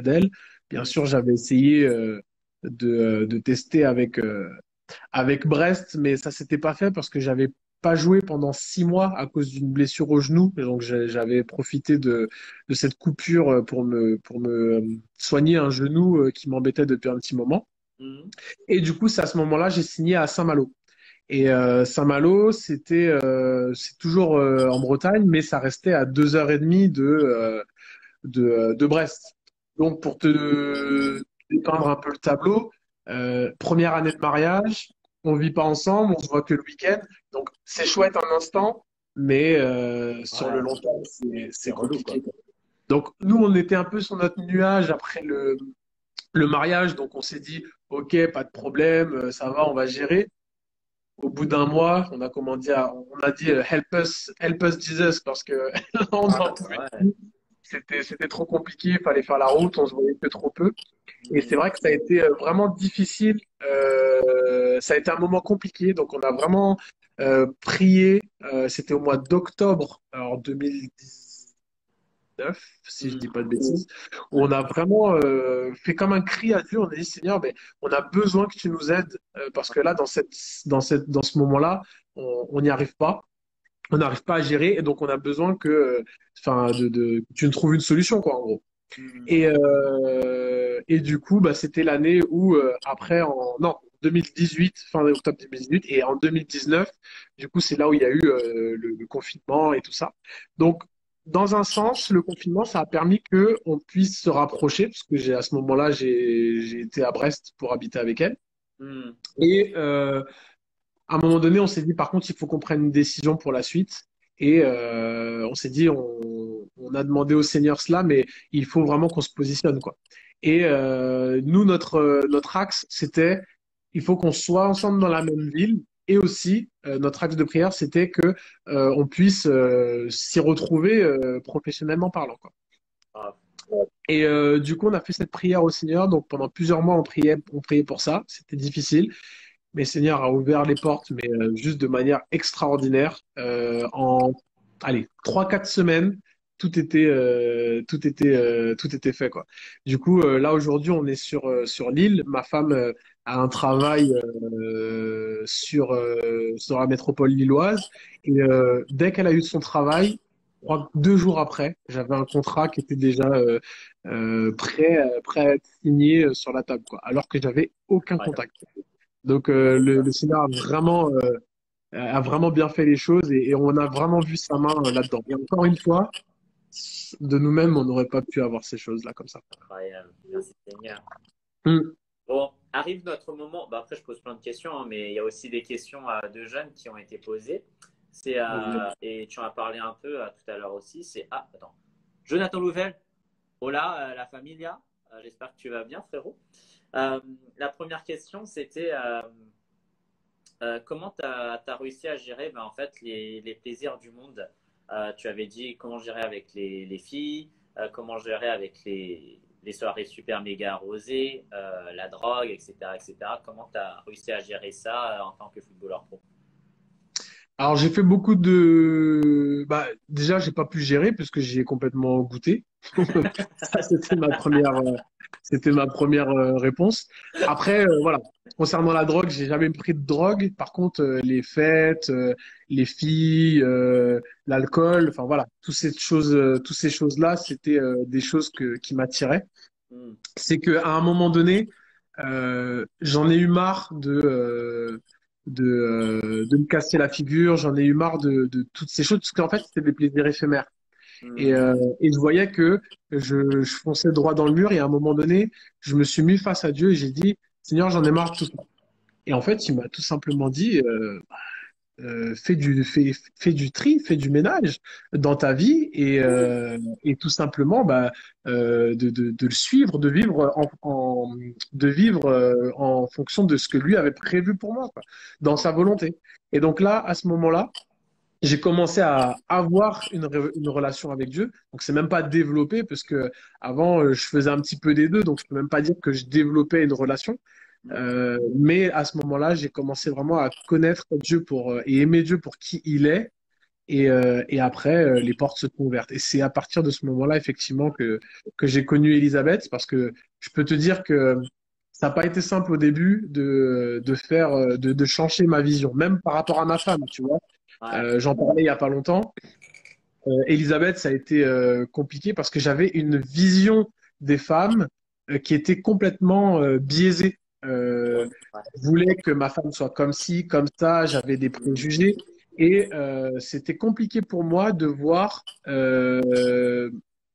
d'elle. Bien Mm. sûr, j'avais essayé de tester avec Brest, mais ça s'était pas fait parce que j'avais pas joué pendant 6 mois à cause d'une blessure au genou. Et donc j'avais profité de cette coupure pour me soigner un genou qui m'embêtait depuis un petit moment. Mhm. Et du coup, c'est à ce moment-là, j'ai signé à Saint-Malo. Et Saint-Malo, c'est toujours en Bretagne, mais ça restait à 2 heures et demie de Brest. Donc, pour te dépeindre un peu le tableau, première année de mariage, on vit pas ensemble, on se voit que le week-end. Donc, c'est chouette un instant, mais sur le Ouais, long terme, c'est c'est relou, quoi. compliqué. Donc, nous, on était un peu sur notre nuage après le mariage. Donc, on s'est dit, OK, pas de problème, ça va, on va gérer. Au bout d'un mois, on a dit help us Jesus parce que on Ah, n'en pouvait ouais. plus. C'était trop compliqué, il fallait faire la route, on se voyait que trop peu. Et c'est Mhm. vrai que ça a été vraiment difficile. Ça a été un moment compliqué. Donc on a vraiment prié. C'était au mois d'octobre, alors 2019, si je dis Mhm. pas de bêtises, où on a vraiment fait comme un cri à Dieu. On a dit, Seigneur, mais on a besoin que tu nous aides parce que là, dans ce moment-là, on n'y arrive pas. On n'arrive pas à gérer et donc on a besoin enfin, que tu nous trouves une solution, quoi, en gros. Mhm. Et du coup, bah, c'était l'année où, après, non, 2018, fin octobre 2018, et en 2019, du coup, c'est là où il y a eu le confinement et tout ça. Donc, dans un sens, le confinement, ça a permis que on puisse se rapprocher, parce que à ce moment-là, j'ai été à Brest pour habiter avec elle. Mhm. Et à un moment donné, on s'est dit, par contre, il faut qu'on prenne une décision pour la suite. Et on s'est dit, on a demandé au Seigneur cela, mais il faut vraiment qu'on se positionne, quoi. Et nous, notre axe, c'était, il faut qu'on soit ensemble dans la même ville. Et aussi, notre axe de prière, c'était que on puisse s'y retrouver professionnellement parlant, quoi. Ah, Et du coup, on a fait cette prière au Seigneur. Donc pendant plusieurs mois, on priait pour ça. C'était difficile. Mais Seigneur a ouvert les portes, mais juste de manière extraordinaire. Allez, 3, 4 semaines, tout était fait, quoi. Du coup, là aujourd'hui, on est sur l'île. Ma femme a un travail sur la métropole lilloise. Et dès qu'elle a eu son travail, je crois que 2 jours après, j'avais un contrat qui était déjà prêt à être signé sur la table, quoi, alors que j'avais aucun incroyable. contact. Donc le Sénat a vraiment bien fait les choses et on a vraiment vu sa main là-dedans. Et encore une fois, de nous-mêmes, on n'aurait pas pu avoir ces choses-là comme ça. Incroyable. Merci Seigneur. Mm. Bon, arrive notre moment. Bah, après, je pose plein de questions, hein, mais il y a aussi des questions de jeunes qui ont été posées. Vas-y. Et tu en as parlé un peu tout à l'heure aussi. Attends. Jonathan Louvel, hola, la familia. J'espère que tu vas bien, frérot. La première question, c'était comment tu as réussi à gérer en fait, les plaisirs du monde. Tu avais dit comment gérer avec les filles, comment gérer avec les soirées super méga arrosées, la drogue, etc., etc. Comment tu as réussi à gérer ça en tant que footballeur pro? Alors j'ai fait beaucoup de... Bah, déjà, j'ai pas pu gérer puisque j'y ai complètement goûté. Ça, c'était ma première réponse. Après, voilà. Concernant la drogue, j'ai jamais pris de drogue. Par contre, les fêtes, les filles, l'alcool, enfin voilà, toutes ces choses-là, c'était des choses qui m'attiraient. Hmm. C'est qu'à un moment donné, j'en ai eu marre de me casser la figure, j'en ai eu marre de toutes ces choses, parce qu'en fait, c'était des plaisirs éphémères. Et, Hmm. euh, et je voyais que je fonçais droit dans le mur, et à un moment donné, je me suis mis face à Dieu et j'ai dit, Seigneur, j'en ai marre de tout ça. Et en fait, il m'a tout simplement dit, fais du tri, fais du ménage dans ta vie et tout simplement de le suivre, de vivre en fonction de ce que lui avait prévu pour moi, quoi, dans sa volonté. Et donc là, à ce moment-là, j'ai commencé à avoir une relation avec Dieu. Donc c'est même pas développé parce que avant je faisais un petit peu des deux, donc je peux même pas dire que je développais une relation. Mais à ce moment-là, j'ai commencé vraiment à connaître Dieu et aimer Dieu pour qui il est. Et après, les portes se sont ouvertes. Et c'est à partir de ce moment-là, effectivement, que j'ai connu Elisabeth, parce que je peux te dire que ça n'a pas été simple au début de changer ma vision, même par rapport à ma femme, tu vois. Ouais, J'en parlais il y a pas longtemps. Elisabeth, ça a été compliqué parce que j'avais une vision des femmes qui était complètement biaisée. ouais, Je voulais que ma femme soit comme ci, comme ça, j'avais des préjugés et c'était compliqué pour moi de voir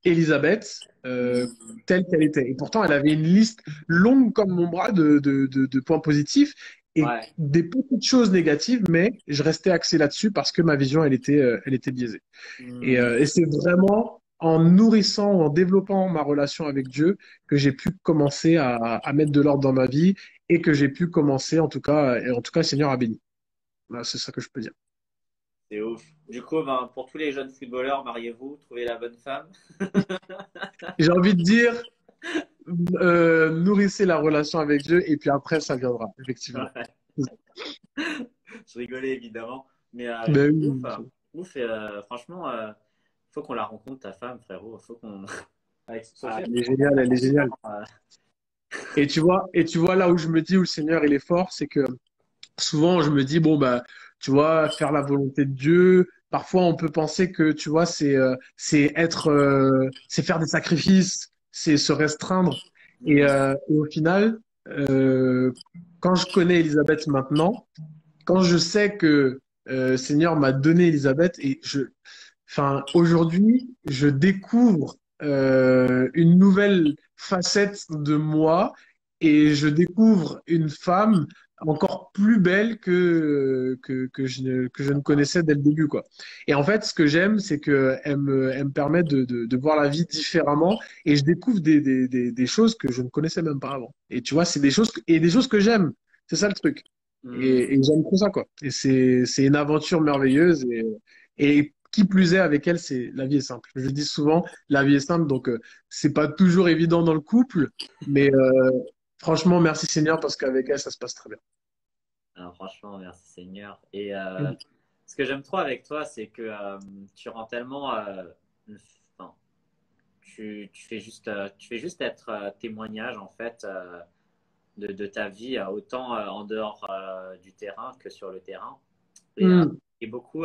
Elisabeth telle qu'elle était. Et pourtant, elle avait une liste longue comme mon bras de points positifs et ouais. des petites choses négatives, mais je restais axé là-dessus parce que ma vision, elle était biaisée. Hmm. Et c'est vraiment en nourrissant, en développant ma relation avec Dieu que j'ai pu commencer à mettre de l'ordre dans ma vie et que j'ai pu commencer, en tout cas, le Seigneur a béni. Voilà, c'est ça que je peux dire. C'est ouf. Du coup, ben, pour tous les jeunes footballeurs, mariez-vous, trouvez la bonne femme. J'ai envie de dire, nourrissez la relation avec Dieu et puis après, ça viendra, effectivement. Ouais. Je rigolais évidemment. Mais Ben ouf, oui, ouf. Et, franchement, faut qu'on la rencontre, ta femme, frérot. Faut qu'on. Avec ah, Sophia, elle est géniale, elle est géniale. franchement, Et tu vois là où je me dis où le Seigneur il est fort, c'est que souvent je me dis bon bah tu vois faire la volonté de Dieu. Parfois on peut penser que tu vois c'est être c'est faire des sacrifices, c'est se restreindre. Et au final quand je connais Elisabeth maintenant, quand je sais que Seigneur m'a donné Elisabeth et enfin, aujourd'hui, je découvre une nouvelle facette de moi et je découvre une femme encore plus belle que je ne connaissais dès le début, quoi. Et en fait, ce que j'aime, c'est que elle me permet de voir la vie différemment et je découvre des choses que je ne connaissais même pas avant. Et tu vois, c'est des choses, et des choses que j'aime. C'est ça le truc. hmm. Et j'aime trop ça, quoi. Et c'est une aventure merveilleuse. Et qui plus est, avec elle, c'est la vie est simple. Je le dis souvent, la vie est simple, donc c'est pas toujours évident dans le couple, mais franchement, merci Seigneur parce qu'avec elle, ça se passe très bien. Alors, franchement, merci Seigneur. Et ce que j'aime trop avec toi, c'est que tu rends tellement. Enfin, tu fais juste être témoignage en fait de ta vie, autant en dehors du terrain que sur le terrain. Et, Mm. et beaucoup,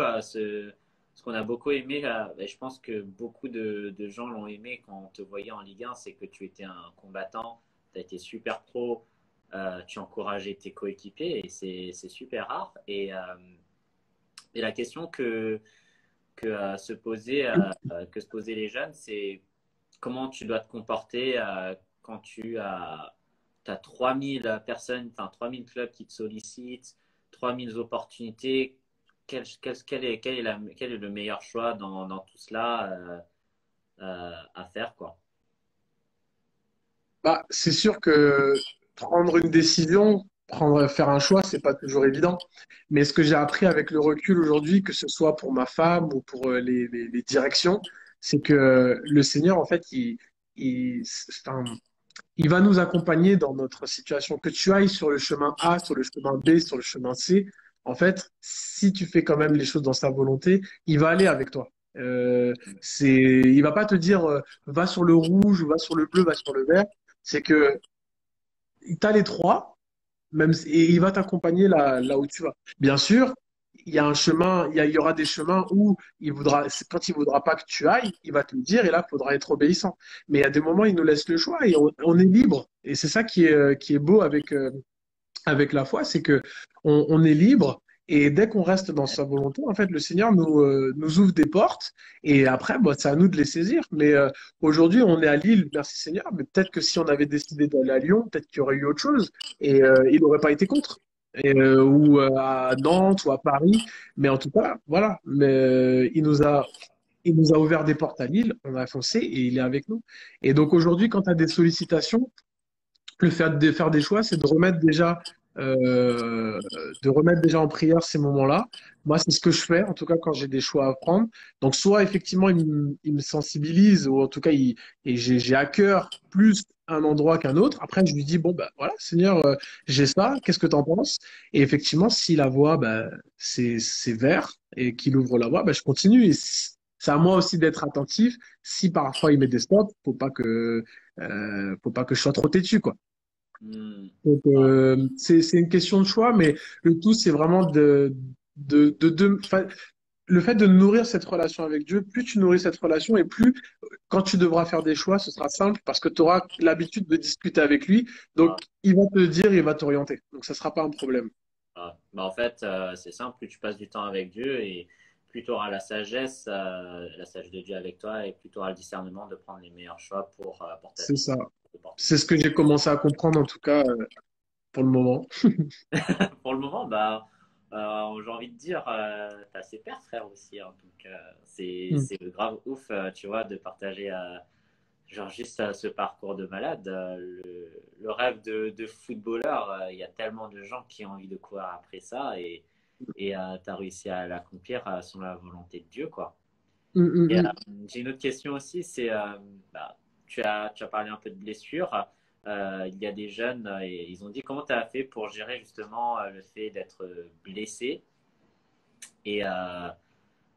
ce qu'on a beaucoup aimé, et je pense que beaucoup de gens l'ont aimé quand on te voyait en Ligue 1, c'est que tu étais un combattant, tu as été super pro, tu encourageais tes coéquipiers et c'est super rare. Et la question que se posaient les jeunes, c'est comment tu dois te comporter quand tu as 3000 personnes, enfin 3000 clubs qui te sollicitent, 3000 opportunités. Quel est le meilleur choix dans tout cela à faire, quoi? Bah, c'est sûr que prendre une décision, faire un choix, c'est pas toujours évident. Mais ce que j'ai appris avec le recul aujourd'hui, que ce soit pour ma femme ou pour les directions, c'est que le Seigneur, en fait, il, enfin, il va nous accompagner dans notre situation. Que tu ailles sur le chemin A, sur le chemin B, sur le chemin C, en fait, si tu fais quand même les choses dans sa volonté, il va aller avec toi. Il va pas te dire va sur le rouge, va sur le bleu, va sur le vert. C'est que tu as les trois, et il va t'accompagner là où tu vas. Bien sûr, il y a un chemin, il y aura des chemins où quand il voudra pas que tu ailles, il va te le dire et là, il faudra être obéissant. Mais il y a des moments, il nous laisse le choix et on est libre. Et c'est ça qui est beau avec la foi, c'est que on est libre et dès qu'on reste dans sa volonté, en fait, le Seigneur nous ouvre des portes et après, bah, c'est à nous de les saisir. Mais aujourd'hui, on est à Lille, merci Seigneur, mais peut-être que si on avait décidé d'aller à Lyon, peut-être qu'il y aurait eu autre chose et il n'aurait pas été contre. Ou à Nantes ou à Paris, mais en tout cas, voilà. Mais il nous a ouvert des portes à Lille, on a foncé et il est avec nous. Et donc aujourd'hui, quand tu as des sollicitations, le fait de faire des choix, c'est euh, de remettre déjà en prière ces moments-là. Moi, c'est ce que je fais, en tout cas quand j'ai des choix à prendre. Donc, soit effectivement, il me sensibilise, ou en tout cas, et j'ai à cœur plus un endroit qu'un autre. Après, je lui dis, bon, ben voilà, Seigneur, j'ai ça, qu'est-ce que tu en penses? Et effectivement, si la voie, ben, c'est vert et qu'il ouvre la voie, ben, je continue. Et c'est à moi aussi d'être attentif. Si parfois il met des stops, faut pas que je sois trop têtu, quoi. Hmm. Donc, c'est une question de choix, mais le tout, c'est vraiment enfin, le fait de nourrir cette relation avec Dieu, plus tu nourris cette relation et plus quand tu devras faire des choix, ce sera simple parce que tu auras l'habitude de discuter avec lui. Ah, Donc, il va te dire, il va t'orienter. Donc, ça sera pas un problème. ah. Bah, en fait, c'est simple, plus tu passes du temps avec Dieu et plus tu auras la sagesse de Dieu avec toi et plus tu auras le discernement de prendre les meilleurs choix pour ta C'est vie. ça. C'est ce que j'ai commencé à comprendre, en tout cas, pour le moment. Pour le moment, bah, j'ai envie de dire, t'as ses pères, frère aussi, hein. Donc, Mm. c'est grave ouf, tu vois, de partager genre juste ce parcours de malade. Le rêve de footballeur, il y a tellement de gens qui ont envie de courir après ça et t'as réussi à l'accomplir sur la volonté de Dieu, quoi. Mm, mm, Et mm. j'ai une autre question aussi, c'est, bah, tu as parlé un peu de blessures. Il y a des jeunes et ils ont dit comment tu as fait pour gérer justement le fait d'être blessé et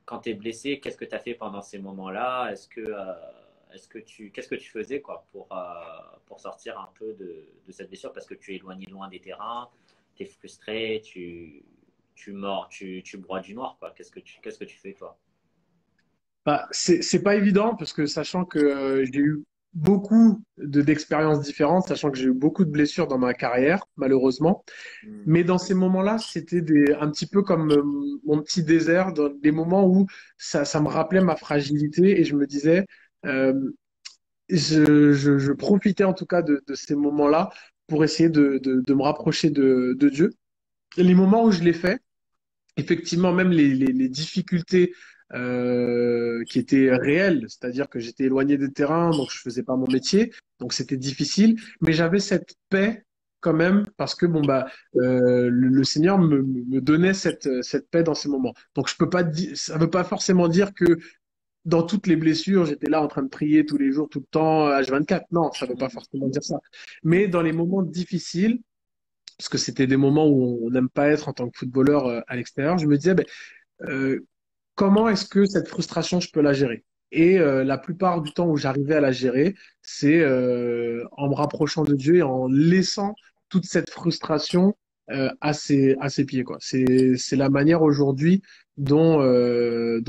quand tu es blessé, qu'est-ce que tu as fait pendant ces moments-là? Qu'est-ce que tu faisais quoi pour sortir un peu de cette blessure parce que tu es éloigné loin des terrains, tu es frustré, tu mords, tu broies du noir quoi. Qu'est-ce que tu fais toi? Bah, c'est pas évident parce que sachant que j'ai eu beaucoup d'expériences différentes, sachant que j'ai eu beaucoup de blessures dans ma carrière, malheureusement. Hmm. Mais dans ces moments-là, c'était un petit peu comme mon petit désert, dans des moments où ça me rappelait ma fragilité et je me disais, euh, je profitais en tout cas de ces moments-là pour essayer de me rapprocher de Dieu. Et les moments où je l'ai fait, effectivement, même les difficultés qui étaient réelles, c'est-à-dire que j'étais éloigné des terrains, donc je faisais pas mon métier, donc c'était difficile, mais j'avais cette paix quand même parce que bon bah le Seigneur me donnait cette paix dans ces moments. Donc je peux pas ça veut pas forcément dire que dans toutes les blessures, j'étais là en train de prier tous les jours, tout le temps, H24. Non, ça veut pas forcément dire ça. Mais dans les moments difficiles, parce que c'était des moments où on n'aime pas être en tant que footballeur à l'extérieur, je me disais, ben, euh, comment est-ce que cette frustration, je peux la gérer? Et la plupart du temps où j'arrivais à la gérer, c'est en me rapprochant de Dieu et en laissant toute cette frustration à ses pieds, quoi. C'est la manière aujourd'hui dont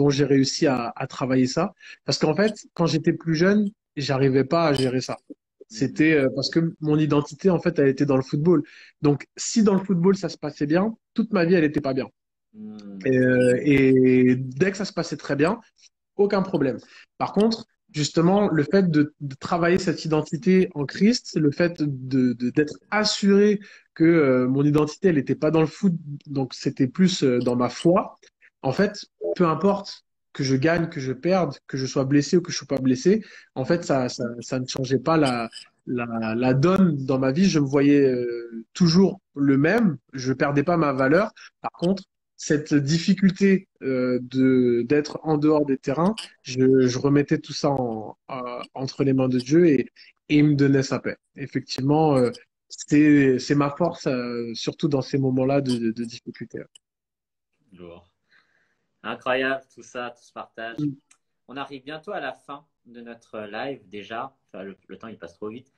j'ai réussi à travailler ça. Parce qu'en fait, quand j'étais plus jeune, j'arrivais pas à gérer ça. C'était parce que mon identité, en fait, elle était dans le football. Donc, si dans le football, ça se passait bien, toute ma vie, elle n'était pas bien. Hmm. Et dès que ça se passait très bien, aucun problème. Par contre, justement, le fait de travailler cette identité en Christ, le fait d'être assuré que mon identité, elle n'était pas dans le foot, donc c'était plus dans ma foi. En fait, peu importe que je gagne, que je perde, que je sois blessé ou que je sois pas blessé, en fait, ça ne changeait pas la donne dans ma vie. Je me voyais toujours le même. Je perdais pas ma valeur. Par contre, cette difficulté d'être en dehors des terrains, je remettais tout ça entre les mains de Dieu et il me donnait sa paix. Effectivement, c'est ma force, surtout dans ces moments-là de difficulté. Lourd. Incroyable tout ça, tout ce partage. Mm. On arrive bientôt à la fin de notre live déjà. Enfin, le temps il passe trop vite.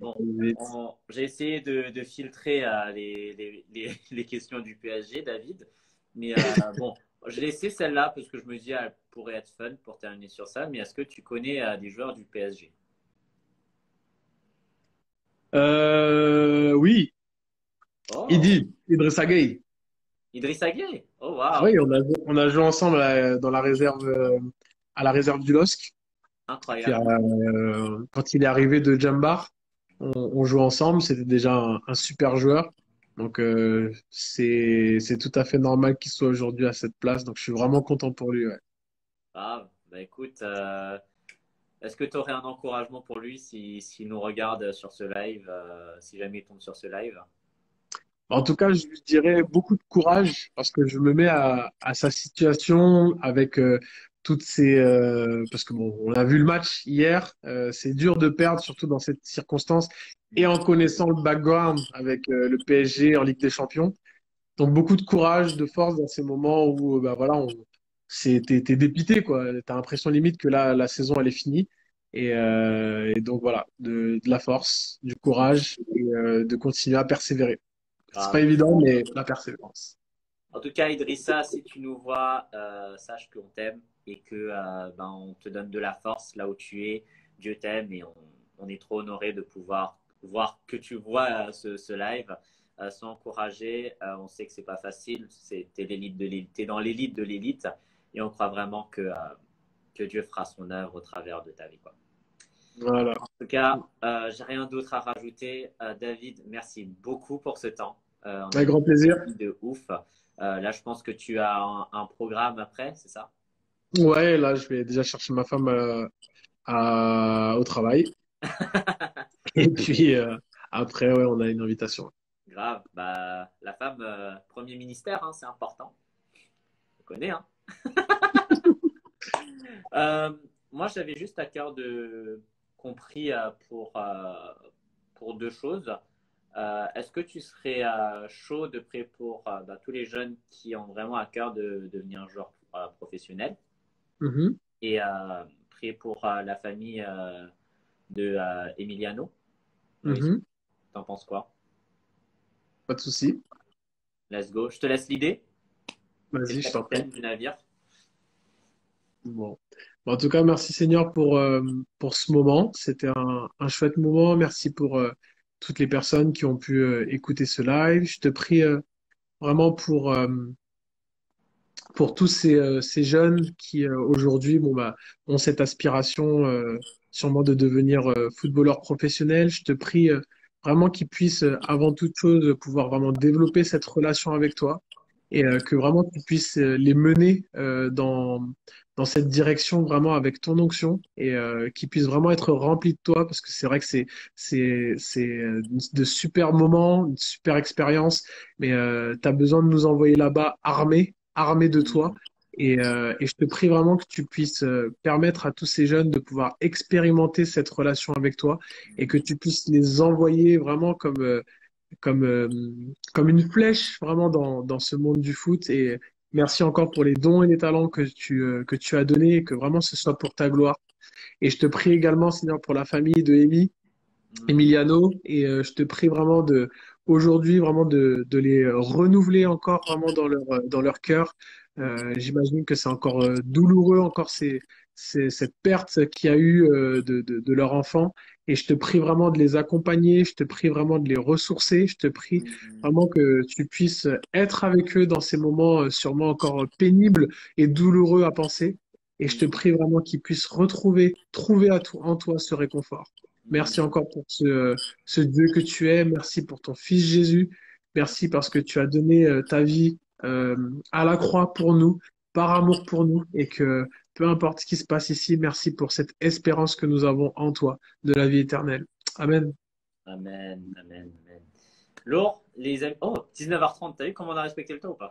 Bon, j'ai essayé de filtrer les questions du PSG, David. Mais bon, j'ai laissé celle-là parce que je me dis elle pourrait être fun pour terminer sur ça. Mais est-ce que tu connais des joueurs du PSG? Oui, Oh, Idrissa Gueye. Idrissa Gueye. Oh, waouh. Oui, on a joué ensemble dans la réserve, à la réserve du LOSC. Puis, Incroyable. quand il est arrivé de Jambar, on jouait ensemble. C'était déjà un super joueur. Donc, c'est tout à fait normal qu'il soit aujourd'hui à cette place. Donc, je suis vraiment content pour lui. Ouais. Ah, bah écoute, est-ce que tu aurais un encouragement pour lui s'il nous regarde sur ce live, si jamais il tombe sur ce live? En tout cas, je lui dirais beaucoup de courage parce que je me mets à sa situation avec toutes ces... parce que bon, on a vu le match hier. C'est dur de perdre, surtout dans cette circonstance et en connaissant le background avec le PSG en Ligue des Champions. Donc beaucoup de courage, de force dans ces moments où bah voilà, t'es dépité quoi. T'as l'impression limite que là la saison elle est finie. Et donc voilà, de la force, du courage et de continuer à persévérer. C'est pas Ah, évident, mais la persévérance. En tout cas, Idrissa, si tu nous vois, sache qu'on t'aime et que ben, on te donne de la force là où tu es. Dieu t'aime et on est trop honoré de pouvoir voir que tu vois ce live. Sois encouragé. On sait que c'est pas facile. T'es l'élite de l'élite. T'es dans l'élite de l'élite et on croit vraiment que Dieu fera son œuvre au travers de ta vie, quoi. Voilà. En tout cas, j'ai rien d'autre à rajouter. David, merci beaucoup pour ce temps. On a Avec une grand plaisir. vie de ouf. Là, je pense que tu as un programme après, c'est ça? Ouais, là, je vais déjà chercher ma femme au travail. Et puis après, ouais, on a une invitation. Grave. Bah, la femme, premier ministère, hein, c'est important. On connaît, hein. Euh, Moi, j'avais juste à cœur de compris pour deux choses. Est-ce que tu serais chaud de près pour bah, tous les jeunes qui ont vraiment à cœur de devenir joueur professionnel Mhm, et prêt pour la famille de Emiliano? Maurice, mhm. t'en penses quoi? Pas de souci. Let's go. Je te laisse l'idée. T'es le Vas-y, je t'en prie. capitaine du navire. Bon. Bon, en tout cas, merci Seigneur pour ce moment. C'était un chouette moment. Merci pour toutes les personnes qui ont pu écouter ce live. Je te prie vraiment pour tous ces jeunes qui aujourd'hui bon, bah, ont cette aspiration sûrement de devenir footballeur professionnel. Je te prie vraiment qu'ils puissent avant toute chose pouvoir vraiment développer cette relation avec toi et que vraiment tu puisses les mener dans cette direction vraiment avec ton onction et qu'ils puissent vraiment être remplis de toi parce que c'est vrai que c'est de super moments, une super expérience, mais tu as besoin de nous envoyer là-bas armés de toi. Et je te prie vraiment que tu puisses permettre à tous ces jeunes de pouvoir expérimenter cette relation avec toi et que tu puisses les envoyer vraiment comme, euh, comme une flèche vraiment dans ce monde du foot. Et merci encore pour les dons et les talents que tu as donnés et que vraiment ce soit pour ta gloire. Et je te prie également, Seigneur, pour la famille de Emiliano, et je te prie vraiment aujourd'hui vraiment de les renouveler encore vraiment dans leur cœur. J'imagine que c'est encore douloureux, encore cette perte qu'il y a eu de leur enfant. Et je te prie vraiment de les accompagner, je te prie vraiment de les ressourcer, je te prie vraiment que tu puisses être avec eux dans ces moments sûrement encore pénibles et douloureux à penser. Et je te prie vraiment qu'ils puissent trouver en toi ce réconfort. Merci encore pour ce Dieu que tu es. Merci pour ton Fils Jésus. Merci parce que tu as donné ta vie à la croix pour nous, par amour pour nous, et que peu importe ce qui se passe ici, merci pour cette espérance que nous avons en toi de la vie éternelle. Amen. Amen, amen, amen. Laure, les amis. Oh, 19h30, t'as vu comment on a respecté le temps ou pas?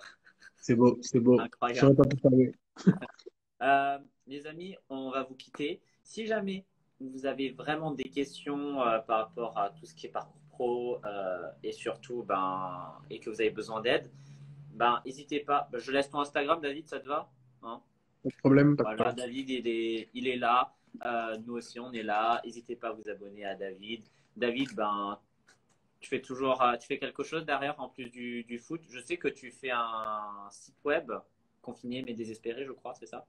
C'est beau, c'est beau. J'aurais Incroyable. pas pu parler. Les amis, on va vous quitter. Si jamais vous avez vraiment des questions par rapport à tout ce qui est parcours pro et surtout et que vous avez besoin d'aide, n'hésitez pas. Je laisse ton Instagram, David, ça te va? Hein. Pas de problème, pas de Voilà, problème. David, il est là. Nous aussi, on est là. N'hésitez pas à vous abonner à David. David, tu fais toujours tu fais quelque chose derrière en plus du foot. Je sais que tu fais un site web confiné mais désespéré, je crois, c'est ça?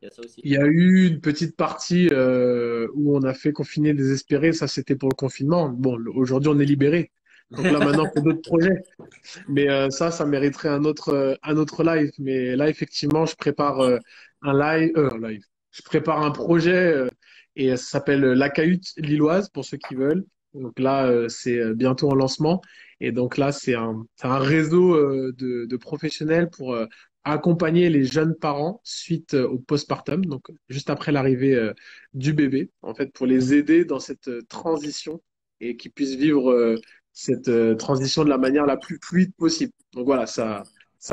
Il y a ça aussi. Il y a eu une petite partie où on a fait confiner désespéré. Ça, c'était pour le confinement. Bon, aujourd'hui, on est libéré. Donc là, maintenant, on fait d'autres projets. Mais ça mériterait un autre live. Mais là, effectivement, je prépare un live. Je prépare un projet et ça s'appelle La Cahute Lilloise pour ceux qui veulent. Donc là, c'est bientôt en lancement. Et donc là, c'est un réseau de professionnels pour accompagner les jeunes parents suite au postpartum, donc juste après l'arrivée du bébé, en fait, pour les aider dans cette transition et qu'ils puissent vivre cette transition de la manière la plus fluide possible. Donc voilà, ça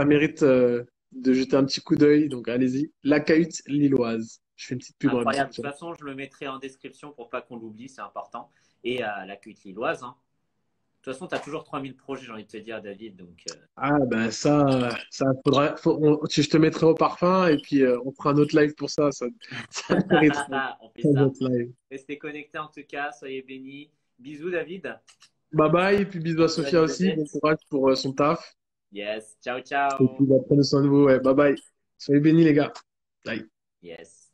mérite de jeter un petit coup d'œil. Donc allez-y, la cahute lilloise. Je fais une petite pub en même temps. Incroyable. De toute façon, je le mettrai en description pour pas qu'on l'oublie, c'est important. Et la cuite lilloise. Hein. De toute façon, tu as toujours 3000 projets, j'ai envie de te dire, David. Donc, Ah ben ça faudra, je te mettrai au parfum et puis on fera un autre live pour ça. Ça mérite on fait un ça. autre live. Restez connectés en tout cas. Soyez bénis. Bisous, David. Bye bye et puis bisous à Bisous à Sophia aussi. Elisabeth. Bon courage pour son taf. Yes, ciao, Et puis, ciao. bah, prenez soin de vous. Ouais, bye bye. Soyez bénis, les gars. Bye. Yes.